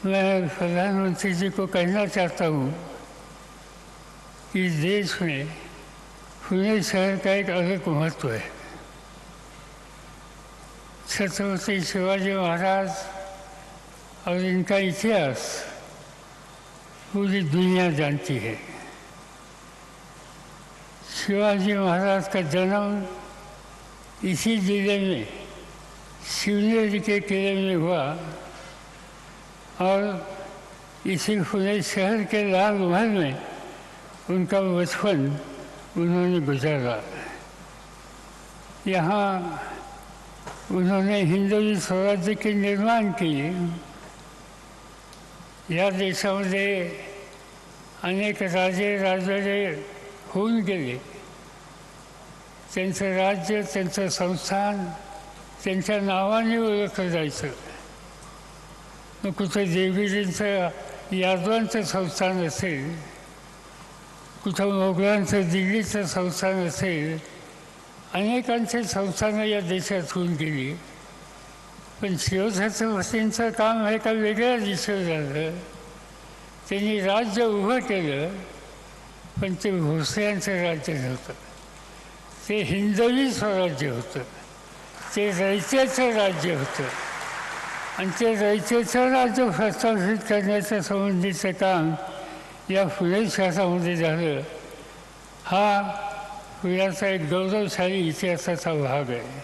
मैं प्रधानमंत्री जी को कहना चाहता हूँ कि देश में पुणे शहर का एक अलग महत्व है. छत्रपति शिवाजी महाराज और इनका इतिहास पूरी दुनिया जानती है. शिवाजी महाराज का जन्म इसी जिले में शिवनेरी के किले में हुआ और इसी पुणे शहर के लाल महल में उनका बचपन उन्होंने गुजारा. यहाँ उन्होंने हिंदवी स्वराज्य के निर्माण किए. या देशामध्ये अनेक राजे राजवाडे होऊन गेले. त्यांचं राज्य, त्यांचं संस्थान त्यांच्या नावाने ओळखलं जायचं. मग कुठं देवीजींचं यादवांचं संस्थान असेल, कुठं मोगलांचं दिल्लीचं संस्थान असेल, अनेकांचे संस्थानं या देशात होऊन गेली. पण शिवछत्रपतींचं काम हे एका वेगळ्या दिशेवर झालं. त्यांनी राज्य उभं केलं, पण ते भोसल्यांचं राज्य नव्हतं. ते हिंदवी स्वराज्य होतं, ते रयतेचं राज्य होतं आणि ते रयतेचं राज्य प्रस्थापित करण्याच्या संबंधीचं काम या पुणे शहरामध्ये झालं. हा पुण्याचा एक गौरवशाली इतिहासाचा भाग आहे.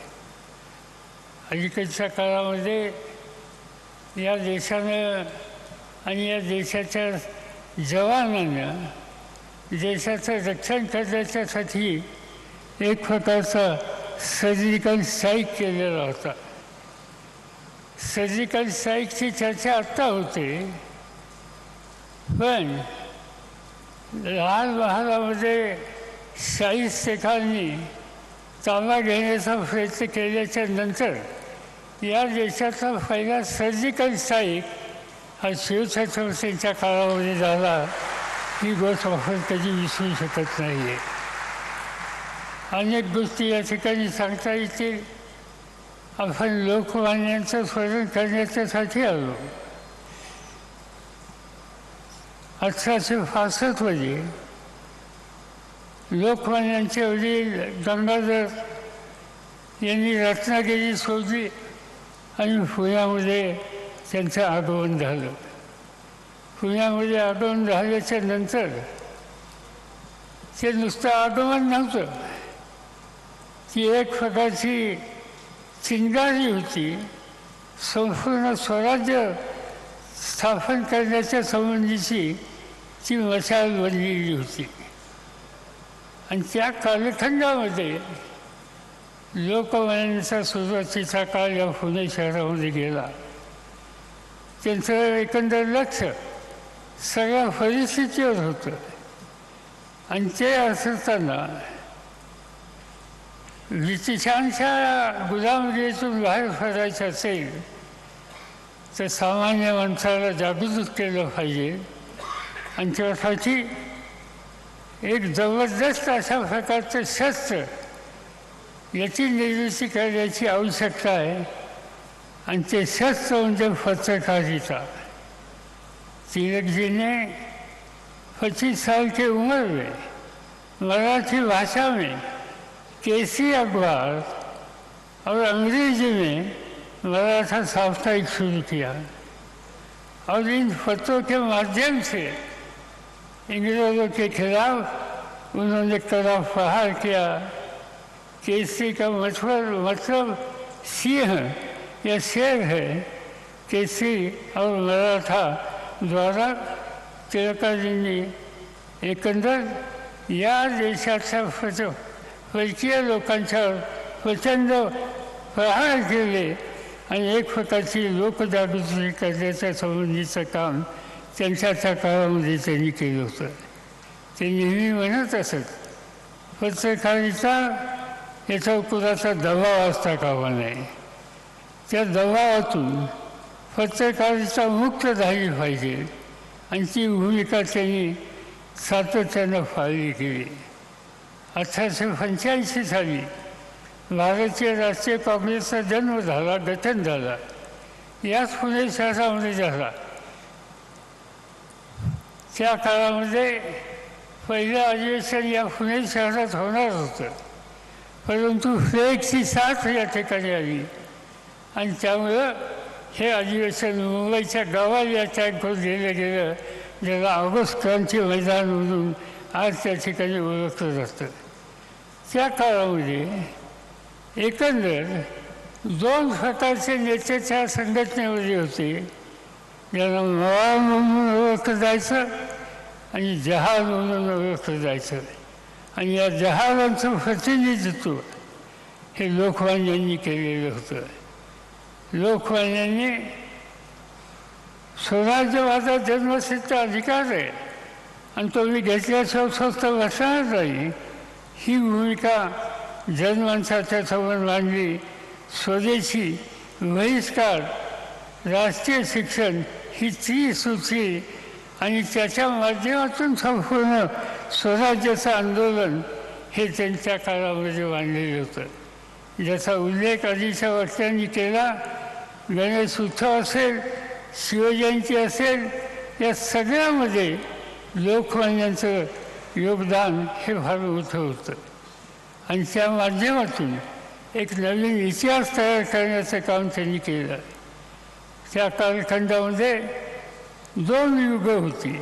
अलीकडच्या काळामध्ये या देशानं आणि या देशाच्या जवानानं देशाचं रक्षण करण्याच्यासाठी एक प्रकारचा सर्जिकल स्ट्राईक केलेला होता. सर्जिकल स्ट्राईकची चर्चा आत्ता होते, पण लाल महालामध्ये शाहिस्तेखांनी ताबा घेण्याचा प्रयत्न केल्याच्या नंतर या देशाचा पहिला सर्जिकल स्ट्राईक हा शिवछत्रपतींच्या काळामध्ये झाला. ही गोष्ट आपण कधी विसरू शकत नाही आहे. अनेक गोष्टी या ठिकाणी सांगता येतील. आपण लोकमान्यांचं स्मरण करण्याच्यासाठी आलो. 1865 मध्ये लोकमान्यांचे वडील गंगाधर यांनी रत्नागिरी सोडली आणि पुण्यामध्ये त्यांचं आगमन झालं. पुण्यामध्ये आगमन झाल्याच्या नंतर ते नुसतं आगमन नव्हतं, ती एक प्रकारची चिंगारी होती. संपूर्ण स्वराज्य स्थापन करण्याच्या संबंधीची ती मशाल बनलेली होती. आणि त्या कालखंडामध्ये लोकमान्यांचा सुरुवातीचा काळ या पुणे शहरामध्ये गेला. त्यांचं एकंदर लक्ष सगळ्या परिस्थितीवर होतं आणि ते असताना ब्रिटिशांच्या गुलामगिरीतून बाहेर पडायचं असेल तर सामान्य माणसाला जागृत केलं पाहिजे आणि त्यासाठी एक जबरदस्त अशा प्रकारचं शस्त्र याची निर्मिती करण्याची आवश्यकता आहे आणि ते शस्त्र म्हणजे पत्रकारिता। तिलक जी ने 25 साल की उम्र में मराठी भाषा में केसरी अखबार और अंग्रेजी में मराठा साप्ताहिक शुरू किया और इन पत्रों के माध्यम से अंग्रेजों के खिलाफ उन्होंने कड़ा प्रहार किया। केसरी का मतलब सिंह या शेर है। केसरी और मराठा द्वारा टिळकाजींनी एकंदर या देशाच्या परकीय लोकांच्यावर प्रचंड प्रहार केले आणि एक प्रकारची लोकजागृती करण्याच्या संबंधीचं काम त्यांच्या काळामध्ये त्यांनी केलं होतं। ते नेहमी म्हणत असत, पत्रकारिता याच्यावर कुणाचा दबाव असता कामा नये। त्या दबावातून पत्रकारिता मुक्त झाली पाहिजे आणि ती भूमिका त्यांनी सातत्यानं पाळली केली। 1885 साली भारतीय राष्ट्रीय काँग्रेसचा जन्म झाला, गठन झाला, याच पुणे शहरामध्ये झाला। त्या काळामध्ये पहिलं अधिवेशन या पुणे शहरात होणार होतं, परंतु फ्लेक्सची साथ या ठिकाणी आली आणि त्यामुळं हे अधिवेशन मुंबईच्या गावाला या टँकवर दिलं गेलं, ज्याला ऑगस्ट क्रांती मैदान म्हणून आज त्या ठिकाणी ओळखलं जातं। त्या काळामध्ये एकंदर 2 प्रकारचे नेते त्या संघटनेमध्ये होते, ज्यांना मवाळ म्हणून ओळखलं जायचं आणि जहाल म्हणून ओळखलं जायचं। आणि या जहालांचं प्रतिनिधित्व हे लोकमान्यांनी केलेलं होतं। लोकमान्यांनी स्वराज्यवादात जन्मसिद्ध अधिकार आहे आणि तो मी घेतल्याशिवाय स्वस्त बसणार नाही, ही भूमिका जनमानसाच्या समोर मांडली। स्वदेशी, बहिष्कार, राष्ट्रीय शिक्षण ही त्रिसूत्री आणि त्याच्या माध्यमातून संपूर्ण स्वराज्याचं आंदोलन हे त्यांच्या काळामध्ये मांडलेलं होतं, ज्याचा उल्लेख आधीच्या वक्त्यांनी केला। गणेश उत्सव असेल, शिवजयंती असेल, या सगळ्यामध्ये लोकमान्यांचं योगदान हे फार मोठं होतं आणि त्या माध्यमातून एक नवीन इतिहास तयार करण्याचं काम त्यांनी केलं। त्या कालखंडामध्ये 2 युग होती,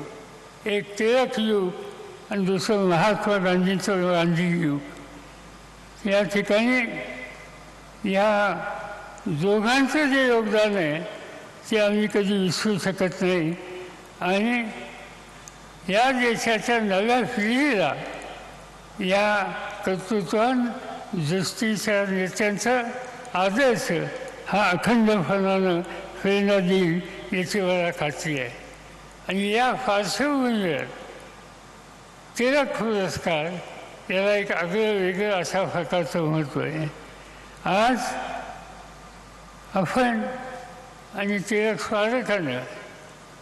एक टिळक युग आणि दुसरं महात्मा गांधींचं गांधी युग। या ठिकाणी या दोघांचं जे योगदान आहे ते आम्ही कधी विसरू शकत नाही आणि या देशाच्या नव्या पिढीला या कर्तृत्वान दृष्टीच्या नेत्यांचा आदर्श हा अखंडपणानं प्रेरणा देईल याची मला खात्री आहे। आणि या पार्श्वभूमीवर टिळक पुरस्कार याला एक आगळं वेगळं अशा प्रकारचं महत्त्व आहे। आज आपण आणि टिळक स्मारकानं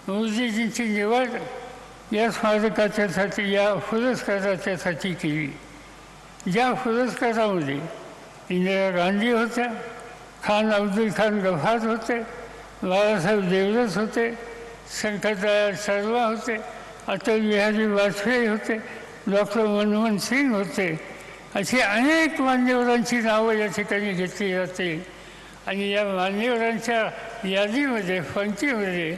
मोदीजींची निवड या स्मारकाच्यासाठी, या पुरस्काराच्यासाठी केली। ज्या पुरस्कारामध्ये इंदिरा गांधी होत्या, खान अब्दुल खान गफार होते, बाळासाहेब देवरस होते, शंकरदयाळ शर्मा होते, अटल बिहारी वाजपेयी होते, डॉक्टर मनमोहन सिंग होते, अशी अनेक मान्यवरांची नावं या ठिकाणी घेतली जाते। आणि या मान्यवरांच्या यादीमध्ये, पंक्तीमध्ये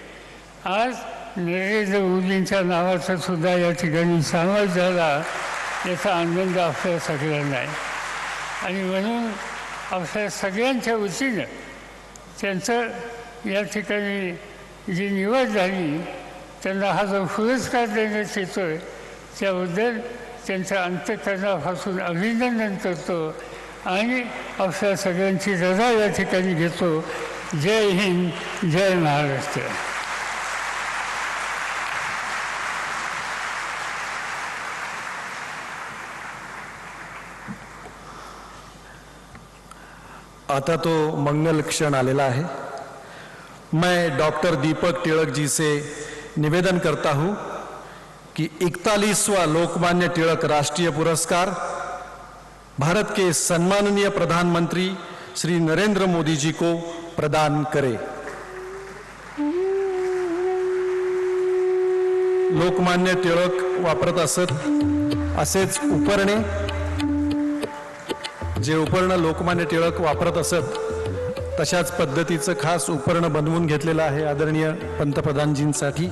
आज नरेंद्र मोदींच्या नावाचा सुद्धा या ठिकाणी समावेश झाला, याचा आनंद आपल्या सगळ्यांना आहे। आणि म्हणून आपल्या सगळ्यांच्या वतीनं त्यांचं या ठिकाणी जी निवड झाली, त्यांना हा जो पुरस्कार देण्यात येतो आहे त्याबद्दल त्यांच्या अंतःकरणापासून अभिनंदन करतो आणि आपल्या सगळ्यांची रजा या ठिकाणी घेतो। जय हिंद, जय महाराष्ट्र। आता तो मंगल क्षण आलेला है। मैं डॉक्टर दीपक तिलक जी से निवेदन करता हूं कि 41वां लोकमान्य तिलक राष्ट्रीय पुरस्कार भारत के सम्माननीय प्रधानमंत्री श्री नरेंद्र मोदी जी को प्रदान करे। लोकमान्य टिळक वापरत असत असेच उपरणे, जे उपरणं लोकमान्य टिळक वापरत असत तशाच पद्धतीचं खास उपरणं बनवून घेतलेलं आहे आदरणीय पंतप्रधानजींसाठी।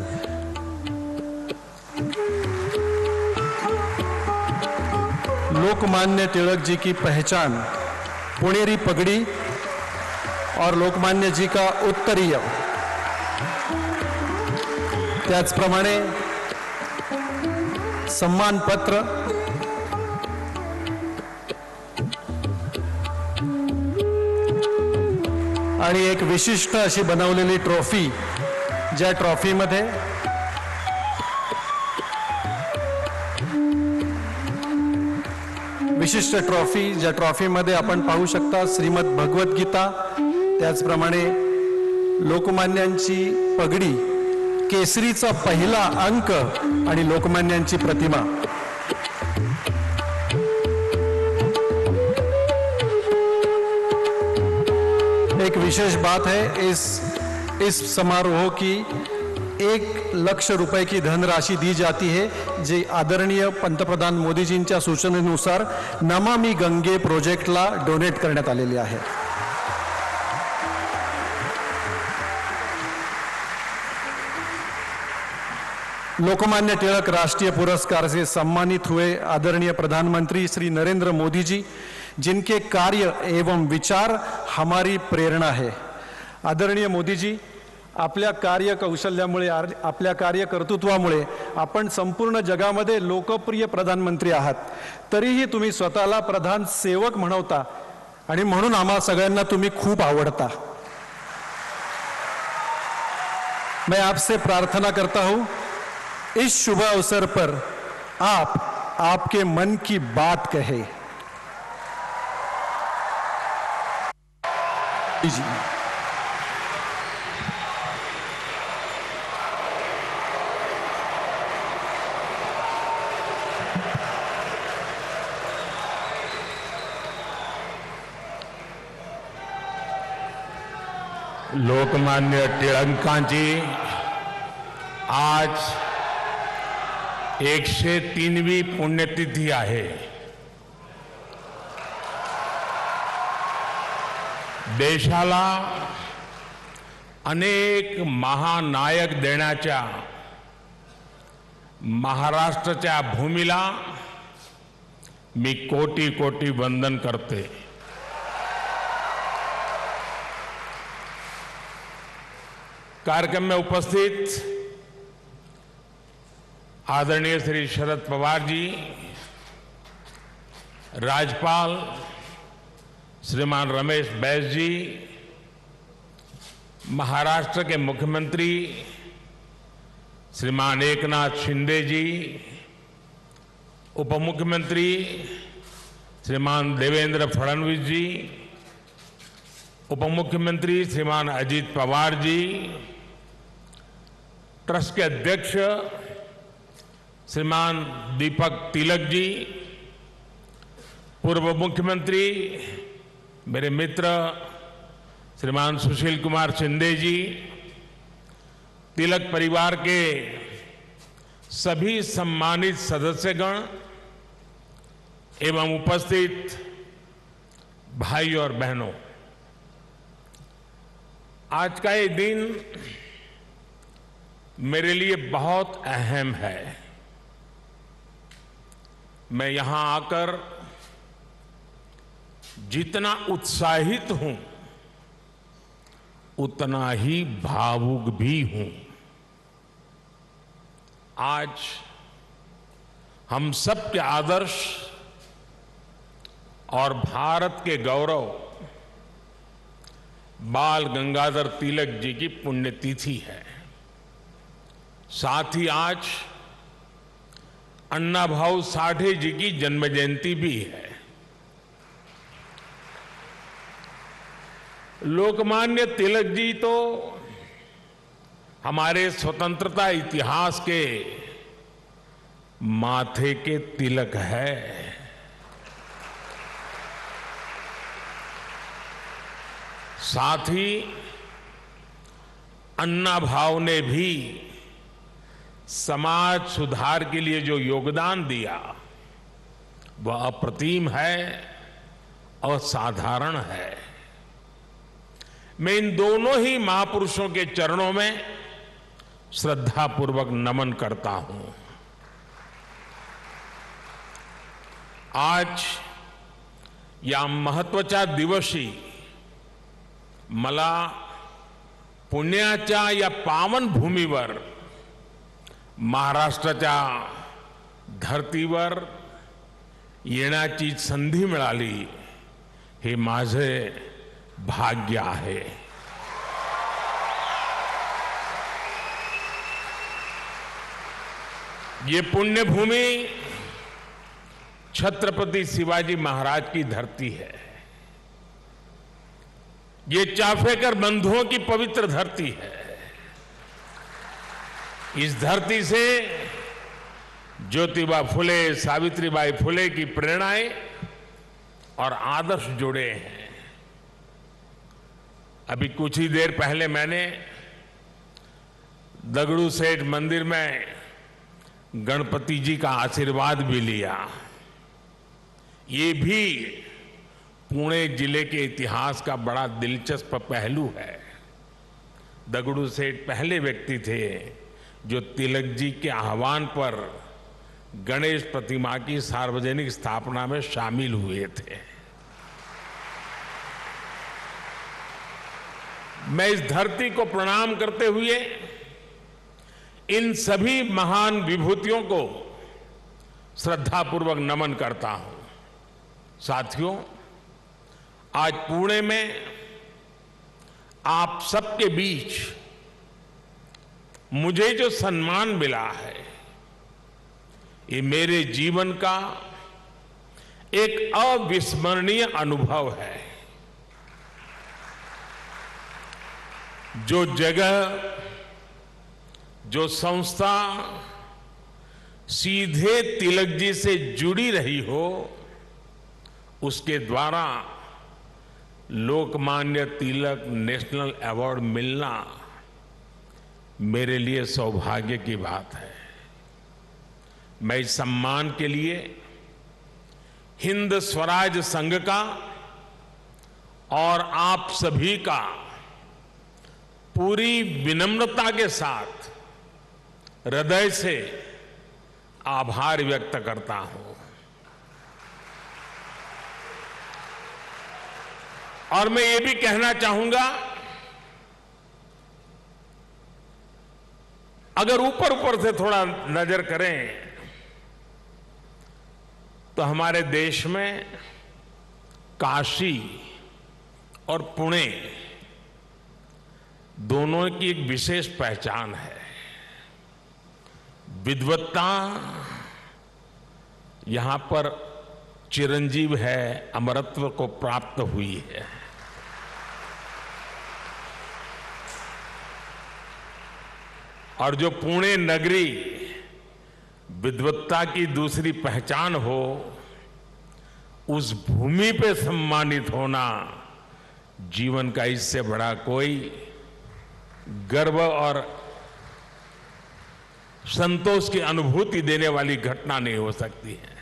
लोकमान्य तिलक जी की पहचान पुणेरी पगड़ी और लोकमान्य जी का उत्तरीय, त्याचप्रमाणे सम्मान पत्र आणि एक विशिष्ट अशी बनवलेली ट्रॉफी, ज्या ट्रॉफीमध्ये विशिष्ट ट्रॉफी, ज्या ट्रॉफीमध्ये आपण पाहू शकता श्रीमद भगवत गीता, त्याचप्रमाणे लोकमान्यांची पगडी, केसरीचा पहिला अंक आणि लोकमान्यांची प्रतिमा। एक विशेष बात है इस समारोह की 1 लाख रुपए की धनराशि दी जाती है, जी आदरणीय पंतप्रधान मोदीजींच्या सूचनेनुसार नमामि गंगे प्रोजेक्टला डोनेट करण्यात आलेली आहे। लोकमान्य टिळक राष्ट्रीय पुरस्कार से सम्मानित हुए आदरणीय प्रधानमंत्री श्री नरेंद्र मोदी जी, जिनके कार्य एवं विचार हमारी प्रेरणा है। आदरणीय मोदी जी, आपल्या कार्य कौशल्यामुळे, आपल्या कार्य कर्तृत्वामुळे आपण संपूर्ण जगामध्ये लोकप्रिय प्रधानमंत्री आहात, तरीही तुम्ही स्वतःला प्रधान सेवक म्हणवता आणि म्हणून आम्हा सगळ्यांना तुम्ही खूप आवडता। मैं आपसे प्रार्थना करता हूं, इस शुभ अवसर पर आप आपके मन की बात कहे। जी लोकमान्य टिळकांची आज 103वी पुण्यतिथी आहे। देशाला अनेक महानायक देण्याच्या महाराष्ट्राच्या भूमीला मी कोटी कोटी वंदन करते। कार्यक्रम में उपस्थित आदरणीय श्री शरद पवार जी, राज्यपाल श्रीमान रमेश बैस जी, महाराष्ट्र के मुख्यमंत्री श्रीमान एकनाथ शिंदे जी, उप मुख्यमंत्री श्रीमान देवेंद्र फडणवीस जी, उप मुख्यमंत्री श्रीमान अजीत पवार जी, ट्रस्ट के अध्यक्ष श्रीमान दीपक तिलक जी, पूर्व मुख्यमंत्री मेरे मित्र श्रीमान सुशील कुमार शिंदे जी, तिलक परिवार के सभी सम्मानित सदस्यगण एवं उपस्थित भाई और बहनों, आज का ये दिन मेरे लिए बहुत अहम है। मैं यहां आकर जितना उत्साहित हूं, उतना ही भावुक भी हूं। आज हम सब के आदर्श और भारत के गौरव बाल गंगाधर तिलक जी की पुण्यतिथि है। साथ ही आज अन्ना भाऊ साठे जी की जन्म जयंती भी है। लोकमान्य तिलक जी तो हमारे स्वतंत्रता इतिहास के माथे के तिलक है। साथ ही अन्ना भाव ने भी समाज सुधार के लिए जो योगदान दिया वह अप्रतिम है, असाधारण है। मैं इन दोनों ही महापुरुषों के चरणों में श्रद्धापूर्वक नमन करता हूं। आज या महत्वाचा दिवशी मला पुण्याच्या या पावन भूमीवर महाराष्ट्राच्या धर्तीवर येण्याची संधी मिळाली, हे माझे भाग्य आहे। ये पुण्यभूमि छत्रपति शिवाजी महाराज की धरती है। ये चाफेकर बंधुओं की पवित्र धरती है। इस धरती से ज्योतिबा फुले, सावित्रीबाई फुले की प्रेरणाएं और आदर्श जुड़े हैं। अभी कुछ ही देर पहले मैंने दगड़ू सेठ मंदिर में गणपति जी का आशीर्वाद भी लिया। ये भी पुणे जिले के इतिहास का बड़ा दिलचस्प पहलू है। दगड़ू सेठ पहले व्यक्ति थे जो तिलक जी के आह्वान पर गणेश प्रतिमा की सार्वजनिक स्थापना में शामिल हुए थे। मैं इस धरती को प्रणाम करते हुए इन सभी महान विभूतियों को श्रद्धापूर्वक नमन करता हूं। साथियों, आज पुणे में आप सबके बीच मुझे जो सम्मान मिला है, ये मेरे जीवन का एक अविस्मरणीय अनुभव है। जो जगह, जो संस्था सीधे तिलक जी से जुड़ी रही हो, उसके द्वारा लोकमान्य तिलक नेशनल अवार्ड मिलना मेरे लिए सौभाग्य की बात है। मैं इस सम्मान के लिए हिंद स्वराज संघ का और आप सभी का पूरी विनम्रता के साथ हृदय से आभार व्यक्त करता हूं। और मैं ये भी कहना चाहूंगा, अगर ऊपर ऊपर से थोड़ा नजर करें तो हमारे देश में काशी और पुणे दोनों की एक विशेष पहचान है। विद्वत्ता यहां पर चिरंजीव है, अमरत्व को प्राप्त हुई है। और जो पुणे नगरी विद्वत्ता की दूसरी पहचान हो, उस भूमि पे सम्मानित होना जीवन का इससे बड़ा कोई गर्व और संतोष की अनुभूति देने वाली घटना नहीं हो सकती है।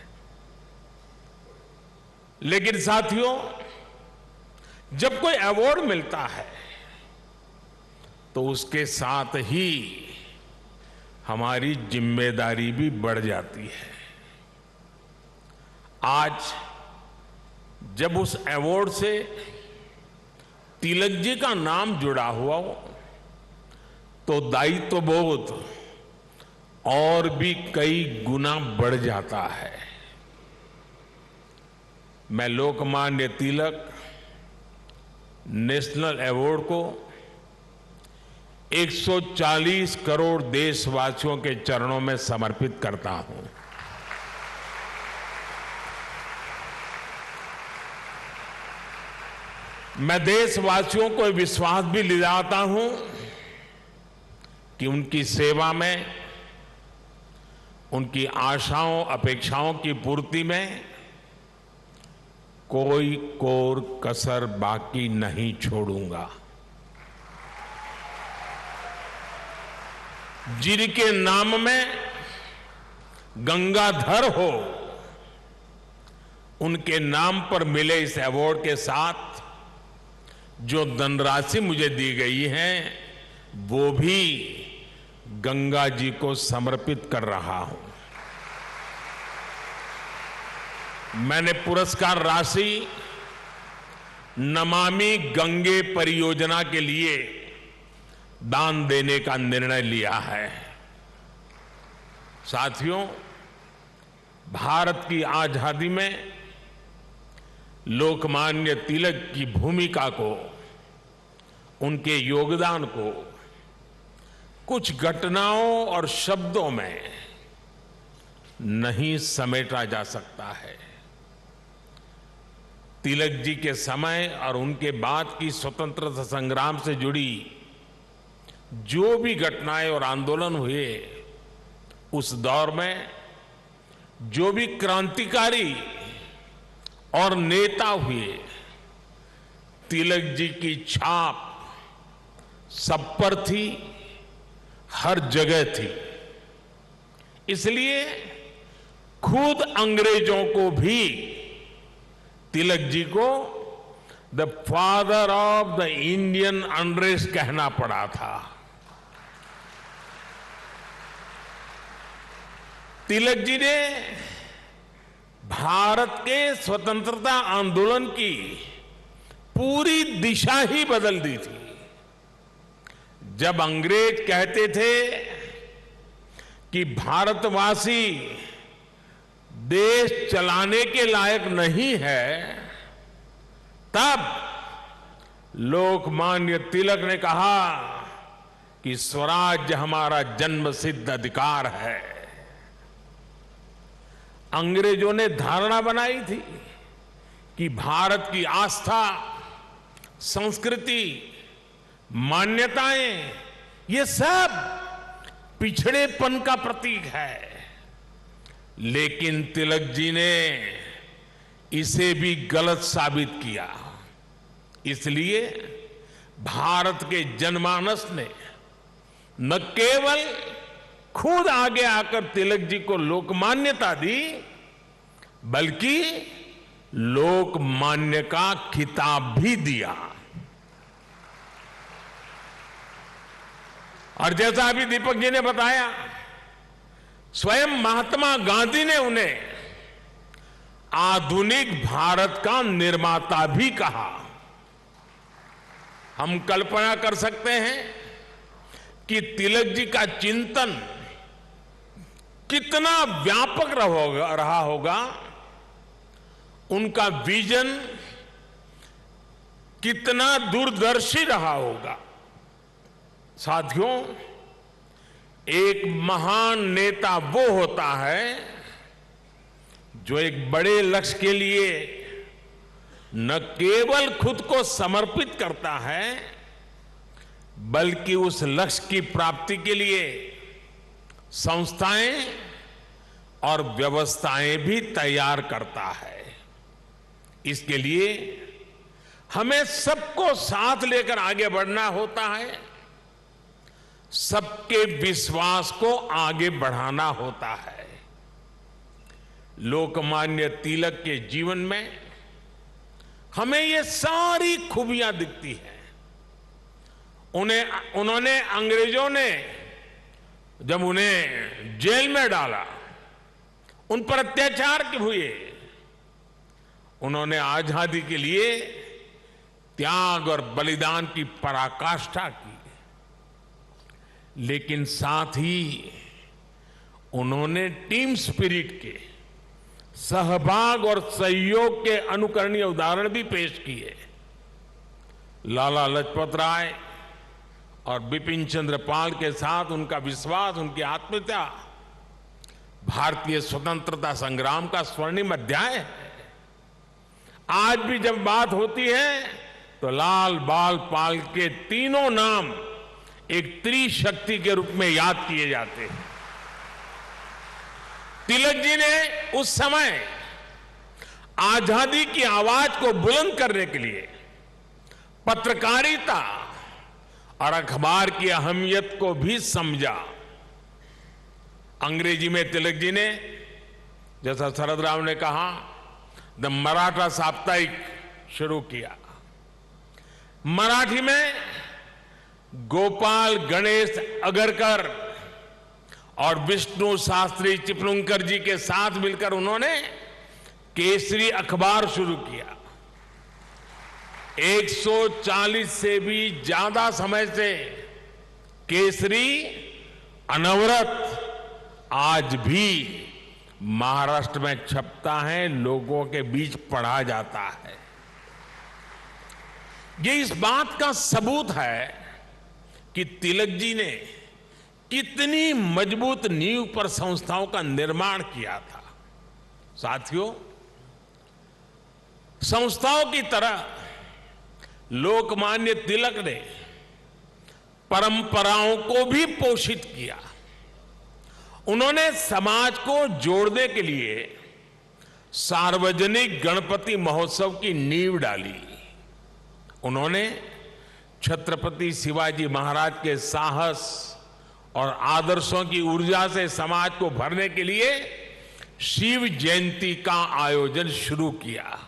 लेकिन साथियों, जब कोई अवार्ड मिलता है तो उसके साथ ही हमारी जिम्मेदारी भी बढ़ जाती है। आज जब उस अवार्ड से तिलक जी का नाम जुड़ा हुआ हो तो दायित्व बोध और भी कई गुना बढ़ जाता है। मैं लोकमान्य तिलक नेशनल अवार्ड को 140 करोड़ देशवासियों के चरणों में समर्पित करता हूं। मैं देशवासियों को विश्वास भी दिलाता हूं कि उनकी सेवा में, उनकी आशाओं अपेक्षाओं की पूर्ति में कोई कोर कसर बाकी नहीं छोड़ूंगा। जिनके नाम में गंगाधर हो, उनके नाम पर मिले इस अवार्ड के साथ जो धनराशि मुझे दी गई है वो भी गंगा जी को समर्पित कर रहा हूं। मैंने पुरस्कार राशि नमामि गंगे परियोजना के लिए दान देने का निर्णय लिया है। साथियों, भारत की आजादी में लोकमान्य तिलक की भूमिका को, उनके योगदान को कुछ घटनाओं और शब्दों में नहीं समेटा जा सकता है। तिलक जी के समय और उनके बाद की स्वतंत्रता संग्राम से जुड़ी जो भी घटनाएं और आंदोलन हुए, उस दौर में जो भी क्रांतिकारी और नेता हुए, तिलक जी की छाप सब पर थी, हर जगह थी। इसलिए खुद अंग्रेजों को भी तिलक जी को the father of the Indian unrest कहना पड़ा था। तिलक जी ने भारत के स्वतंत्रता आंदोलन की पूरी दिशा ही बदल दी थी। जब अंग्रेज कहते थे कि भारतवासी देश चलाने के लायक नहीं है, तब लोकमान्य तिलक ने कहा कि स्वराज्य हमारा जन्मसिद्ध अधिकार है। अंग्रेजों ने धारणा बनाई थी कि भारत की आस्था, संस्कृति, मान्यताएं, ये सब पिछड़ेपन का प्रतीक है। लेकिन तिलक जी ने इसे भी गलत साबित किया। इसलिए भारत के जनमानस ने न केवल खुद आगे आकर तिलक जी को लोकमान्यता दी, बल्कि लोकमान्य का खिताब भी दिया। और जैसा अभी दीपक जी ने बताया, स्वयं महात्मा गांधी ने उन्हें आधुनिक भारत का निर्माता भी कहा। हम कल्पना कर सकते हैं कि तिलक जी का चिंतन कितना व्यापक रहा होगा, उनका विजन कितना दूरदर्शी रहा होगा। साथियों, एक महान नेता वो होता है जो एक बड़े लक्ष्य के लिए न केवल खुद को समर्पित करता है, बल्कि उस लक्ष्य की प्राप्ति के लिए संस्थाएं और व्यवस्थाएं भी तैयार करता है। इसके लिए हमें सबको साथ लेकर आगे बढ़ना होता है, सबके विश्वास को आगे बढ़ाना होता है। लोकमान्य तिलक के जीवन में हमें ये सारी खूबियां दिखती हैं। उन्होंने अंग्रेजों ने जब उन्हें जेल में डाला, उन पर अत्याचार हुए, उन्होंने आजादी के लिए त्याग और बलिदान की पराकाष्ठा की। लेकिन साथ ही उन्होंने टीम स्पिरिट के, सहभाग और सहयोग के अनुकरणीय उदाहरण भी पेश किए। लाला लाजपत राय और बिपिन चंद्र पाल के साथ उनका विश्वास, उनकी आत्मीयता भारतीय स्वतंत्रता संग्राम का स्वर्णिम अध्याय है। आज भी जब बात होती है तो लाल, बाल, पाल के तीनों नाम एक त्रिशक्ति के रूप में याद किए जाते हैं। तिलक जी ने उस समय आजादी की आवाज को बुलंद करने के लिए पत्रकारिता और अखबार की अहमियत को भी समझा। अंग्रेजी में तिलक जी ने, जैसा शरद राव ने कहा, द मराठा साप्ताहिक शुरू किया। मराठी में गोपाल गणेश अगरकर और विष्णु शास्त्री चिपळूणकर जी के साथ मिलकर उन्होंने केसरी अखबार शुरू किया। 140 से भी ज्यादा समय से केसरी अनवरत आज भी महाराष्ट्र में छपता है, लोगों के बीच पढ़ा जाता है। ये इस बात का सबूत है कि तिलक जी ने कितनी मजबूत नींव पर संस्थाओं का निर्माण किया था। साथियों, संस्थाओं की तरह लोकमान्य तिलक ने परंपराओं को भी पोषित किया। उन्होंने समाज को जोड़ने के लिए सार्वजनिक गणपति महोत्सव की नींव डाली। उन्होंने छत्रपति शिवाजी महाराज के साहस और आदर्शों की ऊर्जा से समाज को भरने के लिए शिव जयंती का आयोजन शुरू किया।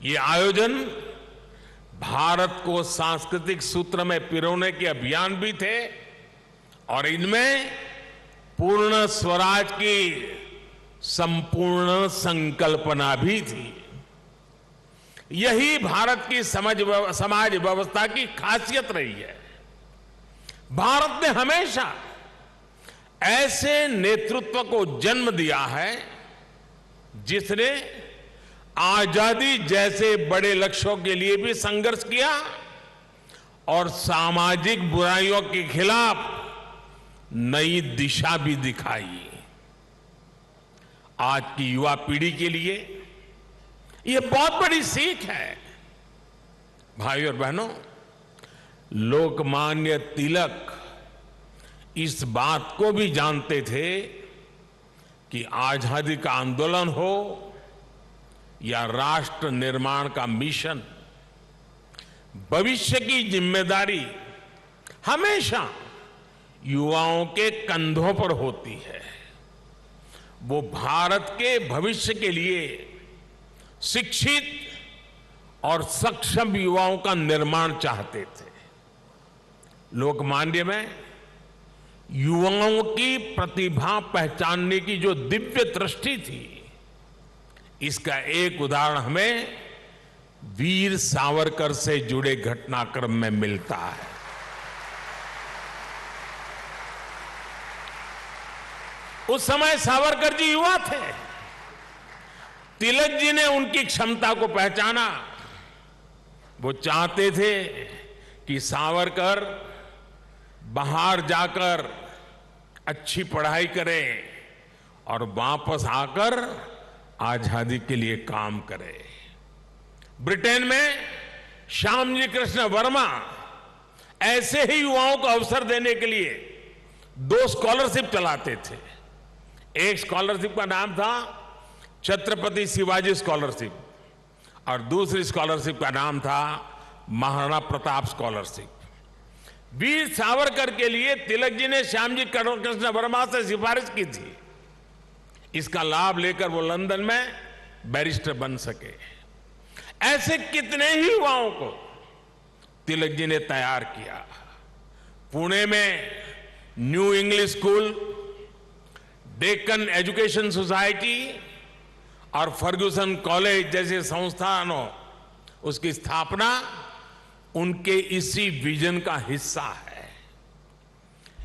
ये आयोजन भारत को सांस्कृतिक सूत्र में पिरोने के अभियान भी थे और इनमें पूर्ण स्वराज की संपूर्ण संकल्पना भी थी। यही भारत की समाज व्यवस्था की खासियत रही है। भारत ने हमेशा ऐसे नेतृत्व को जन्म दिया है जिसने आजादी जैसे बड़े लक्ष्यों के लिए भी संघर्ष किया और सामाजिक बुराइयों के खिलाफ नई दिशा भी दिखाई। आज की युवा पीढ़ी के लिए यह बहुत बड़ी सीख है। भाई और बहनों, लोकमान्य तिलक इस बात को भी जानते थे कि आजादी का आंदोलन हो या राष्ट्र निर्माण का मिशन, भविष्य की जिम्मेदारी हमेशा युवाओं के कंधों पर होती है। वो भारत के भविष्य के लिए शिक्षित और सक्षम युवाओं का निर्माण चाहते थे। लोकमान्य में युवाओं की प्रतिभा पहचानने की जो दिव्य दृष्टि थी, इसका एक उदाहरण हमें वीर सावरकर से जुड़े घटनाक्रम में मिलता है। उस समय सावरकर जी युवा थे। तिलक जी ने उनकी क्षमता को पहचाना। वो चाहते थे कि सावरकर बाहर जाकर अच्छी पढ़ाई करें और वापस आकर आजादी के लिए काम करे। ब्रिटेन में श्यामजी कृष्ण वर्मा ऐसे ही युवाओं को अवसर देने के लिए 2 स्कॉलरशिप चलाते थे। एक स्कॉलरशिप का नाम था छत्रपति शिवाजी स्कॉलरशिप और दूसरी स्कॉलरशिप का नाम था महाराणा प्रताप स्कॉलरशिप। वीर सावरकर के लिए तिलक जी ने श्यामजी कृष्ण वर्मा से सिफारिश की थी। इसका लाभ लेकर वो लंदन में बैरिस्टर बन सके। ऐसे कितने ही युवाओं को तिलक जी ने तैयार किया। पुणे में new English school, Deccan education society और फर्ग्यूसन कॉलेज जैसे संस्थानों, उसकी स्थापना उनके इसी विजन का हिस्सा है।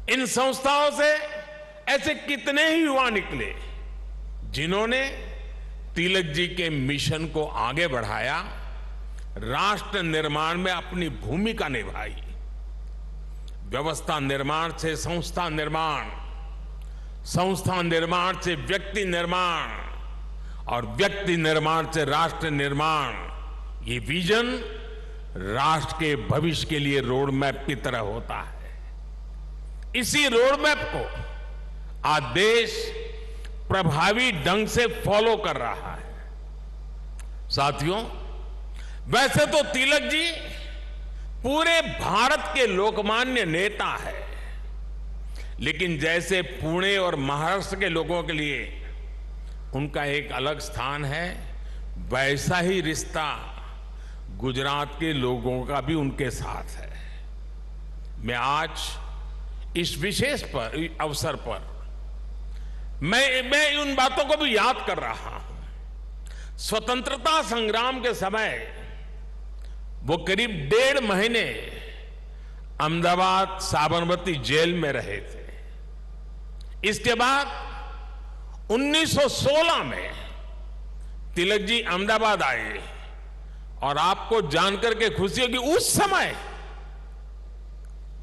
इन संस्थाओं से ऐसे कितने ही युवा निकले जिन्होंने तिलक जी के मिशन को आगे बढ़ाया, राष्ट्र निर्माण में अपनी भूमिका निभाई। व्यवस्था निर्माण से संस्था निर्माण, संस्था निर्माण से व्यक्ति निर्माण और व्यक्ति निर्माण से राष्ट्र निर्माण, ये विजन राष्ट्र के भविष्य के लिए रोड मैप की तरह होता है। इसी रोड मैप को आज देश प्रभावी ढंग से फॉलो कर रहा है। साथियों, वैसे तो तिलक जी पूरे भारत के लोकमान्य नेता है, लेकिन जैसे पुणे और महाराष्ट्र के लोगों के लिए उनका एक अलग स्थान है, वैसा ही रिश्ता गुजरात के लोगों का भी उनके साथ है। मैं आज इस विशेष अवसर पर मैं उन बातों को भी याद कर रहा हूं। स्वतंत्रता संग्राम के समय वो करीब 1.5 महीने अहमदाबाद साबरमती जेल में रहे थे। इसके बाद 1916 में तिलक जी अहमदाबाद आए और आपको जानकर के खुशी होगी, उस समय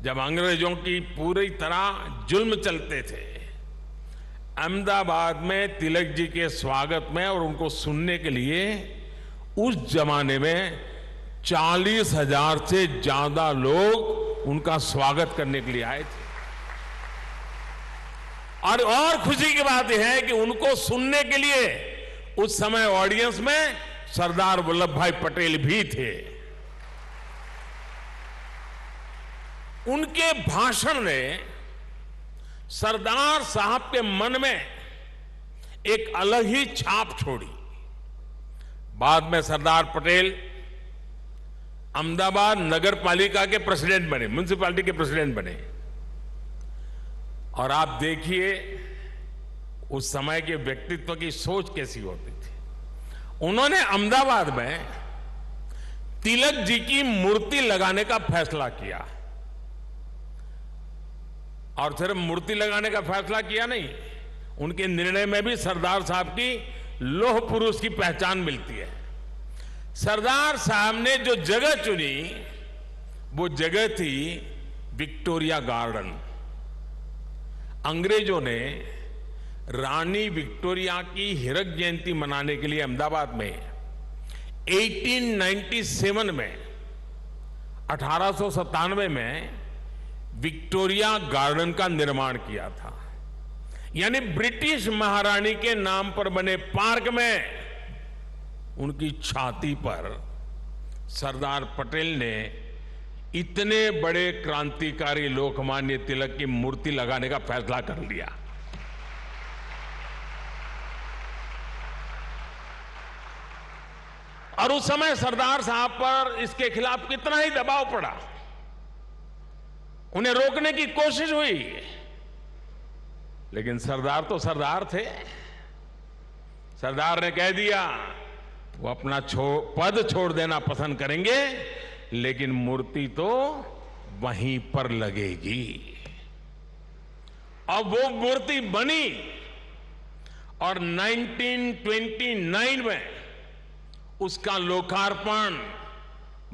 जब अंग्रेजों की पूरी तरह जुल्म चलते थे, अहमदाबाद में तिलक जी के स्वागत में और उनको सुनने के लिए उस जमाने में 40,000 से ज्यादा लोग उनका स्वागत करने के लिए आए थे। और खुशी की बात यह है कि उनको सुनने के लिए उस समय ऑडियंस में सरदार वल्लभ भाई पटेल भी थे। उनके भाषण ने सरदार साहब के मन में एक अलग ही छाप छोड़ी। बाद में सरदार पटेल अहमदाबाद नगर पालिका के प्रेसिडेंट बने, म्युनिसिपैलिटी के प्रेसिडेंट बने। और आप देखिए उस समय के व्यक्तित्व की सोच कैसी होती थी। उन्होंने अहमदाबाद में तिलक जी की मूर्ति लगाने का फैसला किया। और सिर्फ मूर्ति लगाने का फैसला किया नहीं, उनके निर्णय में भी सरदार साहब की लौह पुरुष की पहचान मिलती है। सरदार साहब ने जो जगह चुनी वो जगह थी विक्टोरिया गार्डन। अंग्रेजों ने रानी विक्टोरिया की हीरक जयंती मनाने के लिए अहमदाबाद में 1897 में 1897 में विक्टोरिया गार्डन का निर्माण किया था। यानी ब्रिटिश महारानी के नाम पर बने पार्क में उनकी छाती पर सरदार पटेल ने इतने बड़े क्रांतिकारी लोकमान्य तिलक की मूर्ति लगाने का फैसला कर लिया। और उस समय सरदार साहब पर इसके खिलाफ कितना ही दबाव पड़ा, उन्हें रोकने की कोशिश हुई, लेकिन सरदार तो सरदार थे। सरदार ने कह दिया वो अपना पद छोड़ देना पसंद करेंगे, लेकिन मूर्ति तो वहीं पर लगेगी। और वो मूर्ति बनी और 1929 में उसका लोकार्पण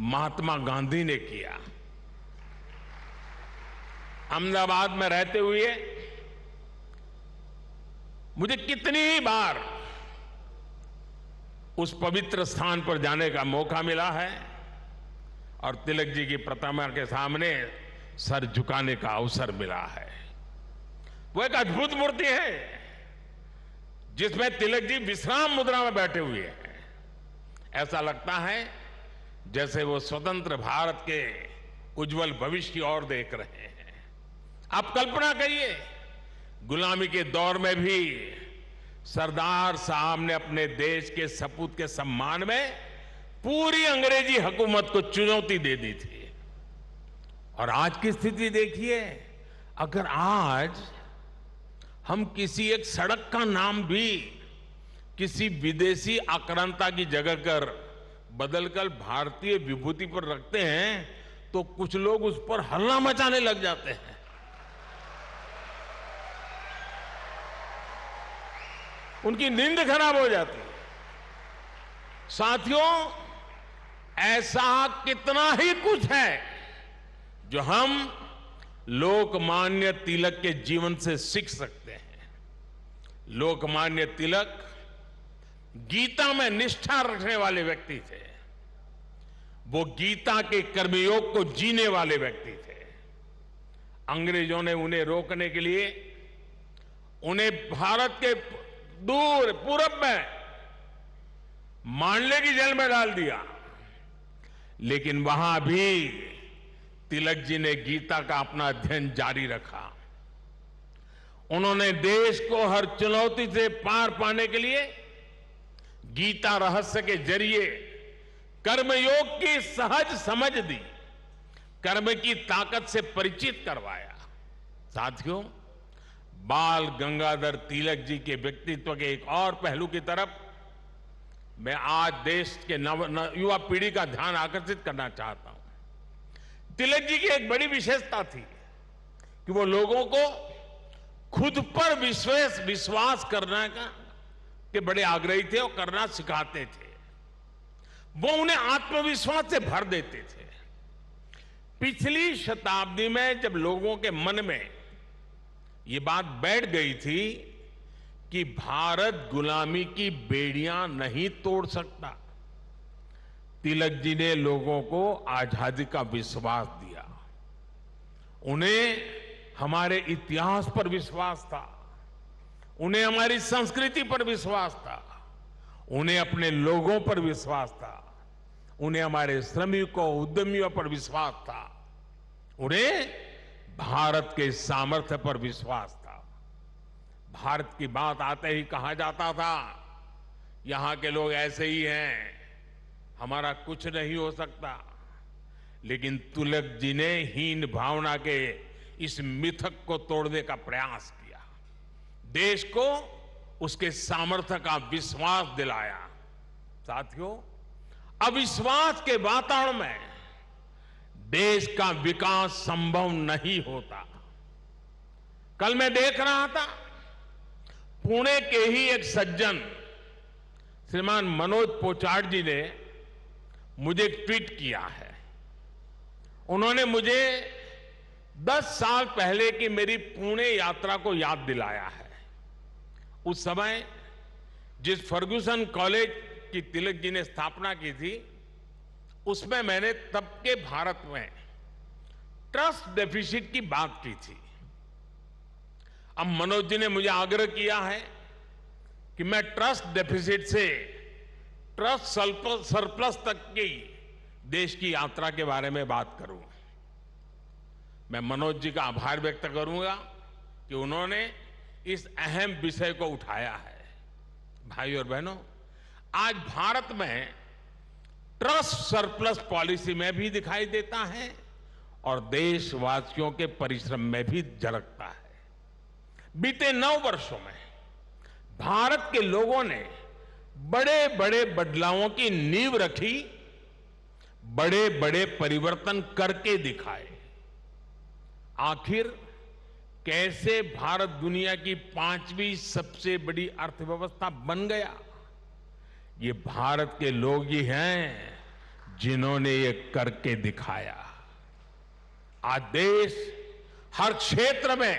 महात्मा गांधी ने किया। अहमदाबाद में रहते हुए मुझे कितनी ही बार उस पवित्र स्थान पर जाने का मौका मिला है और तिलक जी की प्रतिमा के सामने सर झुकाने का अवसर मिला है। वो एक अद्भुत मूर्ति है जिसमें तिलक जी विश्राम मुद्रा में बैठे हुए हैं। ऐसा लगता है जैसे वो स्वतंत्र भारत के उज्जवल भविष्य की ओर देख रहे हैं। आप कल्पना करिए, गुलामी के दौर में भी सरदार साहब ने अपने देश के सपूत के सम्मान में पूरी अंग्रेजी हुकूमत को चुनौती दे दी थी। और आज की स्थिति देखिए, अगर आज हम किसी एक सड़क का नाम भी किसी विदेशी आक्रांता की जगह कर बदलकर भारतीय विभूति पर रखते हैं तो कुछ लोग उस पर हल्ला मचाने लग जाते हैं। उनकी नींद खराब हो जाती है। साथियों, ऐसा कितना ही कुछ है जो हम लोकमान्य तिलक के जीवन से सीख सकते हैं। लोकमान्य तिलक गीता में निष्ठा रखने वाले व्यक्ति थे। वो गीता के कर्मयोग को जीने वाले व्यक्ति थे। अंग्रेजों ने उन्हें रोकने के लिए उन्हें भारत के दूर पूरब में मांडले की जेल में डाल दिया, लेकिन वहां भी तिलक जी ने गीता का अपना अध्ययन जारी रखा। उन्होंने देश को हर चुनौती से पार पाने के लिए गीता रहस्य के जरिए कर्मयोग की सहज समझ दी, कर्म की ताकत से परिचित करवाया। साथियों, बाल गंगाधर तिलक जी के व्यक्तित्व के एक और पहलू की तरफ मैं आज देश के युवा पीढ़ी का ध्यान आकर्षित करना चाहता हूं। तिलक जी की एक बड़ी विशेषता थी कि वो लोगों को खुद पर विश्वास करने के बड़े आग्रही थे और करना सिखाते थे। वो उन्हें आत्मविश्वास से भर देते थे। पिछली शताब्दी में जब लोगों के मन में ये बात बैठ गई थी कि भारत गुलामी की बेड़ियां नहीं तोड़ सकता, तिलक जी ने लोगों को आजादी का विश्वास दिया। उन्हें हमारे इतिहास पर विश्वास था, उन्हें हमारी संस्कृति पर विश्वास था, उन्हें अपने लोगों पर विश्वास था, उन्हें हमारे श्रमिकों उद्यमियों पर विश्वास था, उन्हें भारत के सामर्थ्य पर विश्वास था। भारत की बात आते ही कहा जाता था, यहां के लोग ऐसे ही हैं, हमारा कुछ नहीं हो सकता। लेकिन तिलक जी ने हीन भावना के इस मिथक को तोड़ने का प्रयास किया, देश को उसके सामर्थ्य का विश्वास दिलाया। साथियों, अविश्वास के वातावरण में देश का विकास संभव नहीं होता। कल मैं देख रहा था, पुणे के ही एक सज्जन श्रीमान मनोज पोचाट जी ने मुझे एक ट्वीट किया है। उन्होंने मुझे 10 साल पहले की मेरी पुणे यात्रा को याद दिलाया है। उस समय जिस फर्ग्यूसन कॉलेज की तिलक जी ने स्थापना की थी, उसमें मैंने तब के भारत में ट्रस्ट डेफिसिट की बात की थी। अब मनोज जी ने मुझे आग्रह किया है कि मैं ट्रस्ट डेफिसिट से ट्रस्ट सरप्लस तक की देश की यात्रा के बारे में बात करूं। मैं मनोज जी का आभार व्यक्त करूंगा कि उन्होंने इस अहम विषय को उठाया है। भाई और बहनों, आज भारत में ट्रस्ट सरप्लस पॉलिसी में भी दिखाई देता है और देशवासियों के परिश्रम में भी झलकता है। बीते 9 वर्षों में भारत के लोगों ने बड़े बड़े बदलावों की नींव रखी, बड़े बड़े परिवर्तन करके दिखाए। आखिर कैसे भारत दुनिया की 5वीं सबसे बड़ी अर्थव्यवस्था बन गया? ये भारत के लोग ही हैं जिन्होंने ये करके दिखाया। आज देश हर क्षेत्र में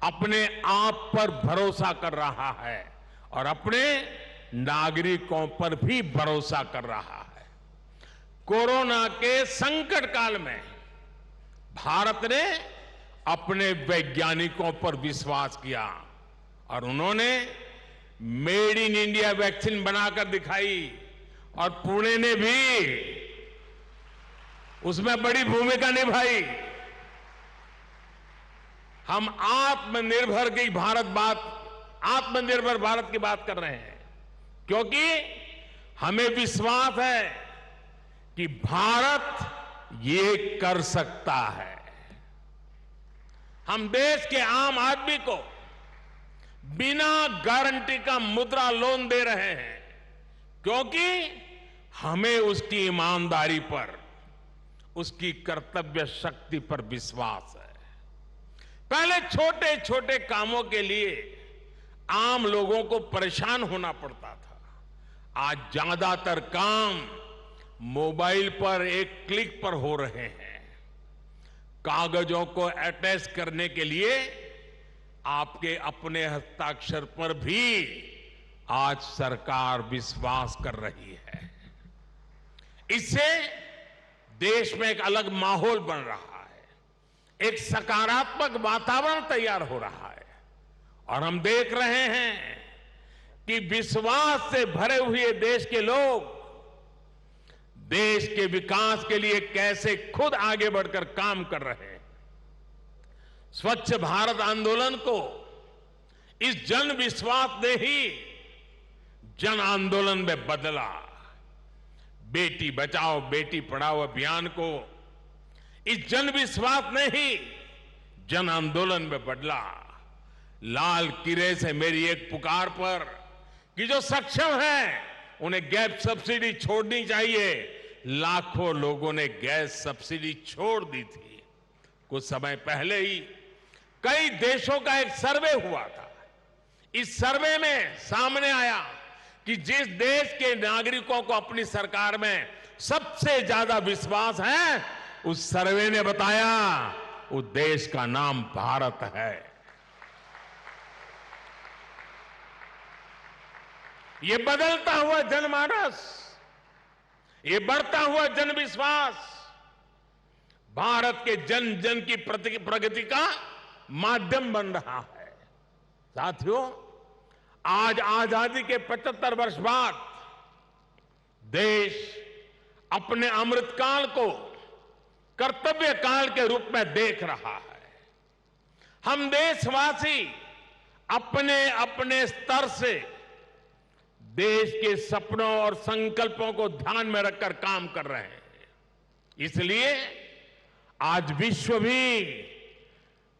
अपने आप पर भरोसा कर रहा है और अपने नागरिकों पर भी भरोसा कर रहा है। कोरोना के संकट काल में भारत ने अपने वैज्ञानिकों पर विश्वास किया और उन्होंने मेड इन इंडिया वैक्सीन बनाकर दिखाई और पुणे ने भी उसमें बड़ी भूमिका निभाई। हम आत्मनिर्भर भारत की बात कर रहे हैं क्योंकि हमें विश्वास है कि भारत ये कर सकता है। हम देश के आम आदमी को बिना गारंटी का मुद्रा लोन दे रहे हैं क्योंकि हमें उसकी ईमानदारी पर, उसकी कर्तव्य शक्ति पर विश्वास है। पहले छोटे छोटे कामों के लिए आम लोगों को परेशान होना पड़ता था। आज ज्यादातर काम मोबाइल पर एक क्लिक पर हो रहे हैं। कागजों को अटैच करने के लिए आपके अपने हस्ताक्षर पर भी आज सरकार विश्वास कर रही है। इससे देश में एक अलग माहौल बन रहा है, एक सकारात्मक वातावरण तैयार हो रहा है और हम देख रहे हैं कि विश्वास से भरे हुए देश के लोग देश के विकास के लिए कैसे खुद आगे बढ़कर काम कर रहे हैं। स्वच्छ भारत आंदोलन को इस जन विश्वास ने ही जन आंदोलन में बदला। बेटी बचाओ बेटी पढ़ाओ अभियान को इस जन विश्वास ने ही जन आंदोलन में बदला। लाल किले से मेरी एक पुकार पर कि जो सक्षम हैं उन्हें गैस सब्सिडी छोड़नी चाहिए, लाखों लोगों ने गैस सब्सिडी छोड़ दी थी। कुछ समय पहले ही कई देशों का एक सर्वे हुआ था। इस सर्वे में सामने आया कि जिस देश के नागरिकों को अपनी सरकार में सबसे ज्यादा विश्वास है, उस सर्वे ने बताया उस देश का नाम भारत है। ये बदलता हुआ जनमानस, ये बढ़ता हुआ जनविश्वास भारत के जन जन की प्रगति का माध्यम बन रहा है। साथियों, आज आजादी के 75 वर्ष बाद देश अपने अमृतकाल को कर्तव्य काल के रूप में देख रहा है। हम देशवासी अपने अपने स्तर से देश के सपनों और संकल्पों को ध्यान में रखकर काम कर रहे हैं। इसलिए आज विश्व भी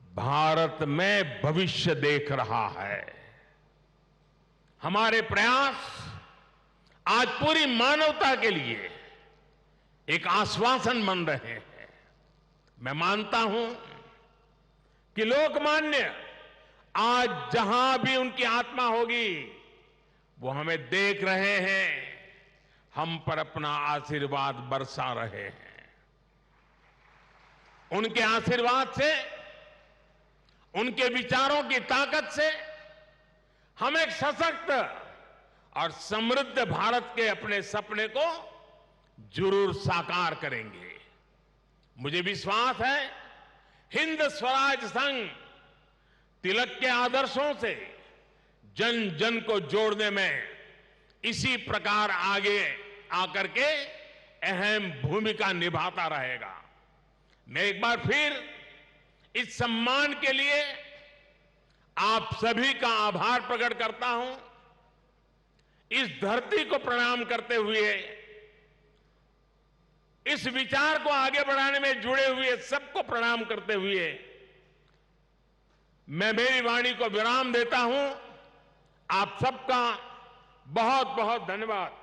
भारत में भविष्य देख रहा है। हमारे प्रयास आज पूरी मानवता के लिए एक आश्वासन बन रहे हैं। मैं मानता हूं कि लोकमान्य आज जहां भी उनकी आत्मा होगी वो हमें देख रहे हैं, हम पर अपना आशीर्वाद बरसा रहे हैं। उनके आशीर्वाद से, उनके विचारों की ताकत से हम एक सशक्त और समृद्ध भारत के अपने सपने को जरूर साकार करेंगे। मुझे विश्वास है हिंद स्वराज संघ तिलक के आदर्शों से जन जन को जोड़ने में इसी प्रकार आगे आकर के अहम भूमिका निभाता रहेगा। मैं एक बार फिर इस सम्मान के लिए आप सभी का आभार प्रकट करता हूं। इस धरती को प्रणाम करते हुए, इस विचार को आगे बढ़ाने में जुड़े हुए सबको प्रणाम करते हुए मैं मेरी वाणी को विराम देता हूं। आप सबका बहुत बहुत धन्यवाद।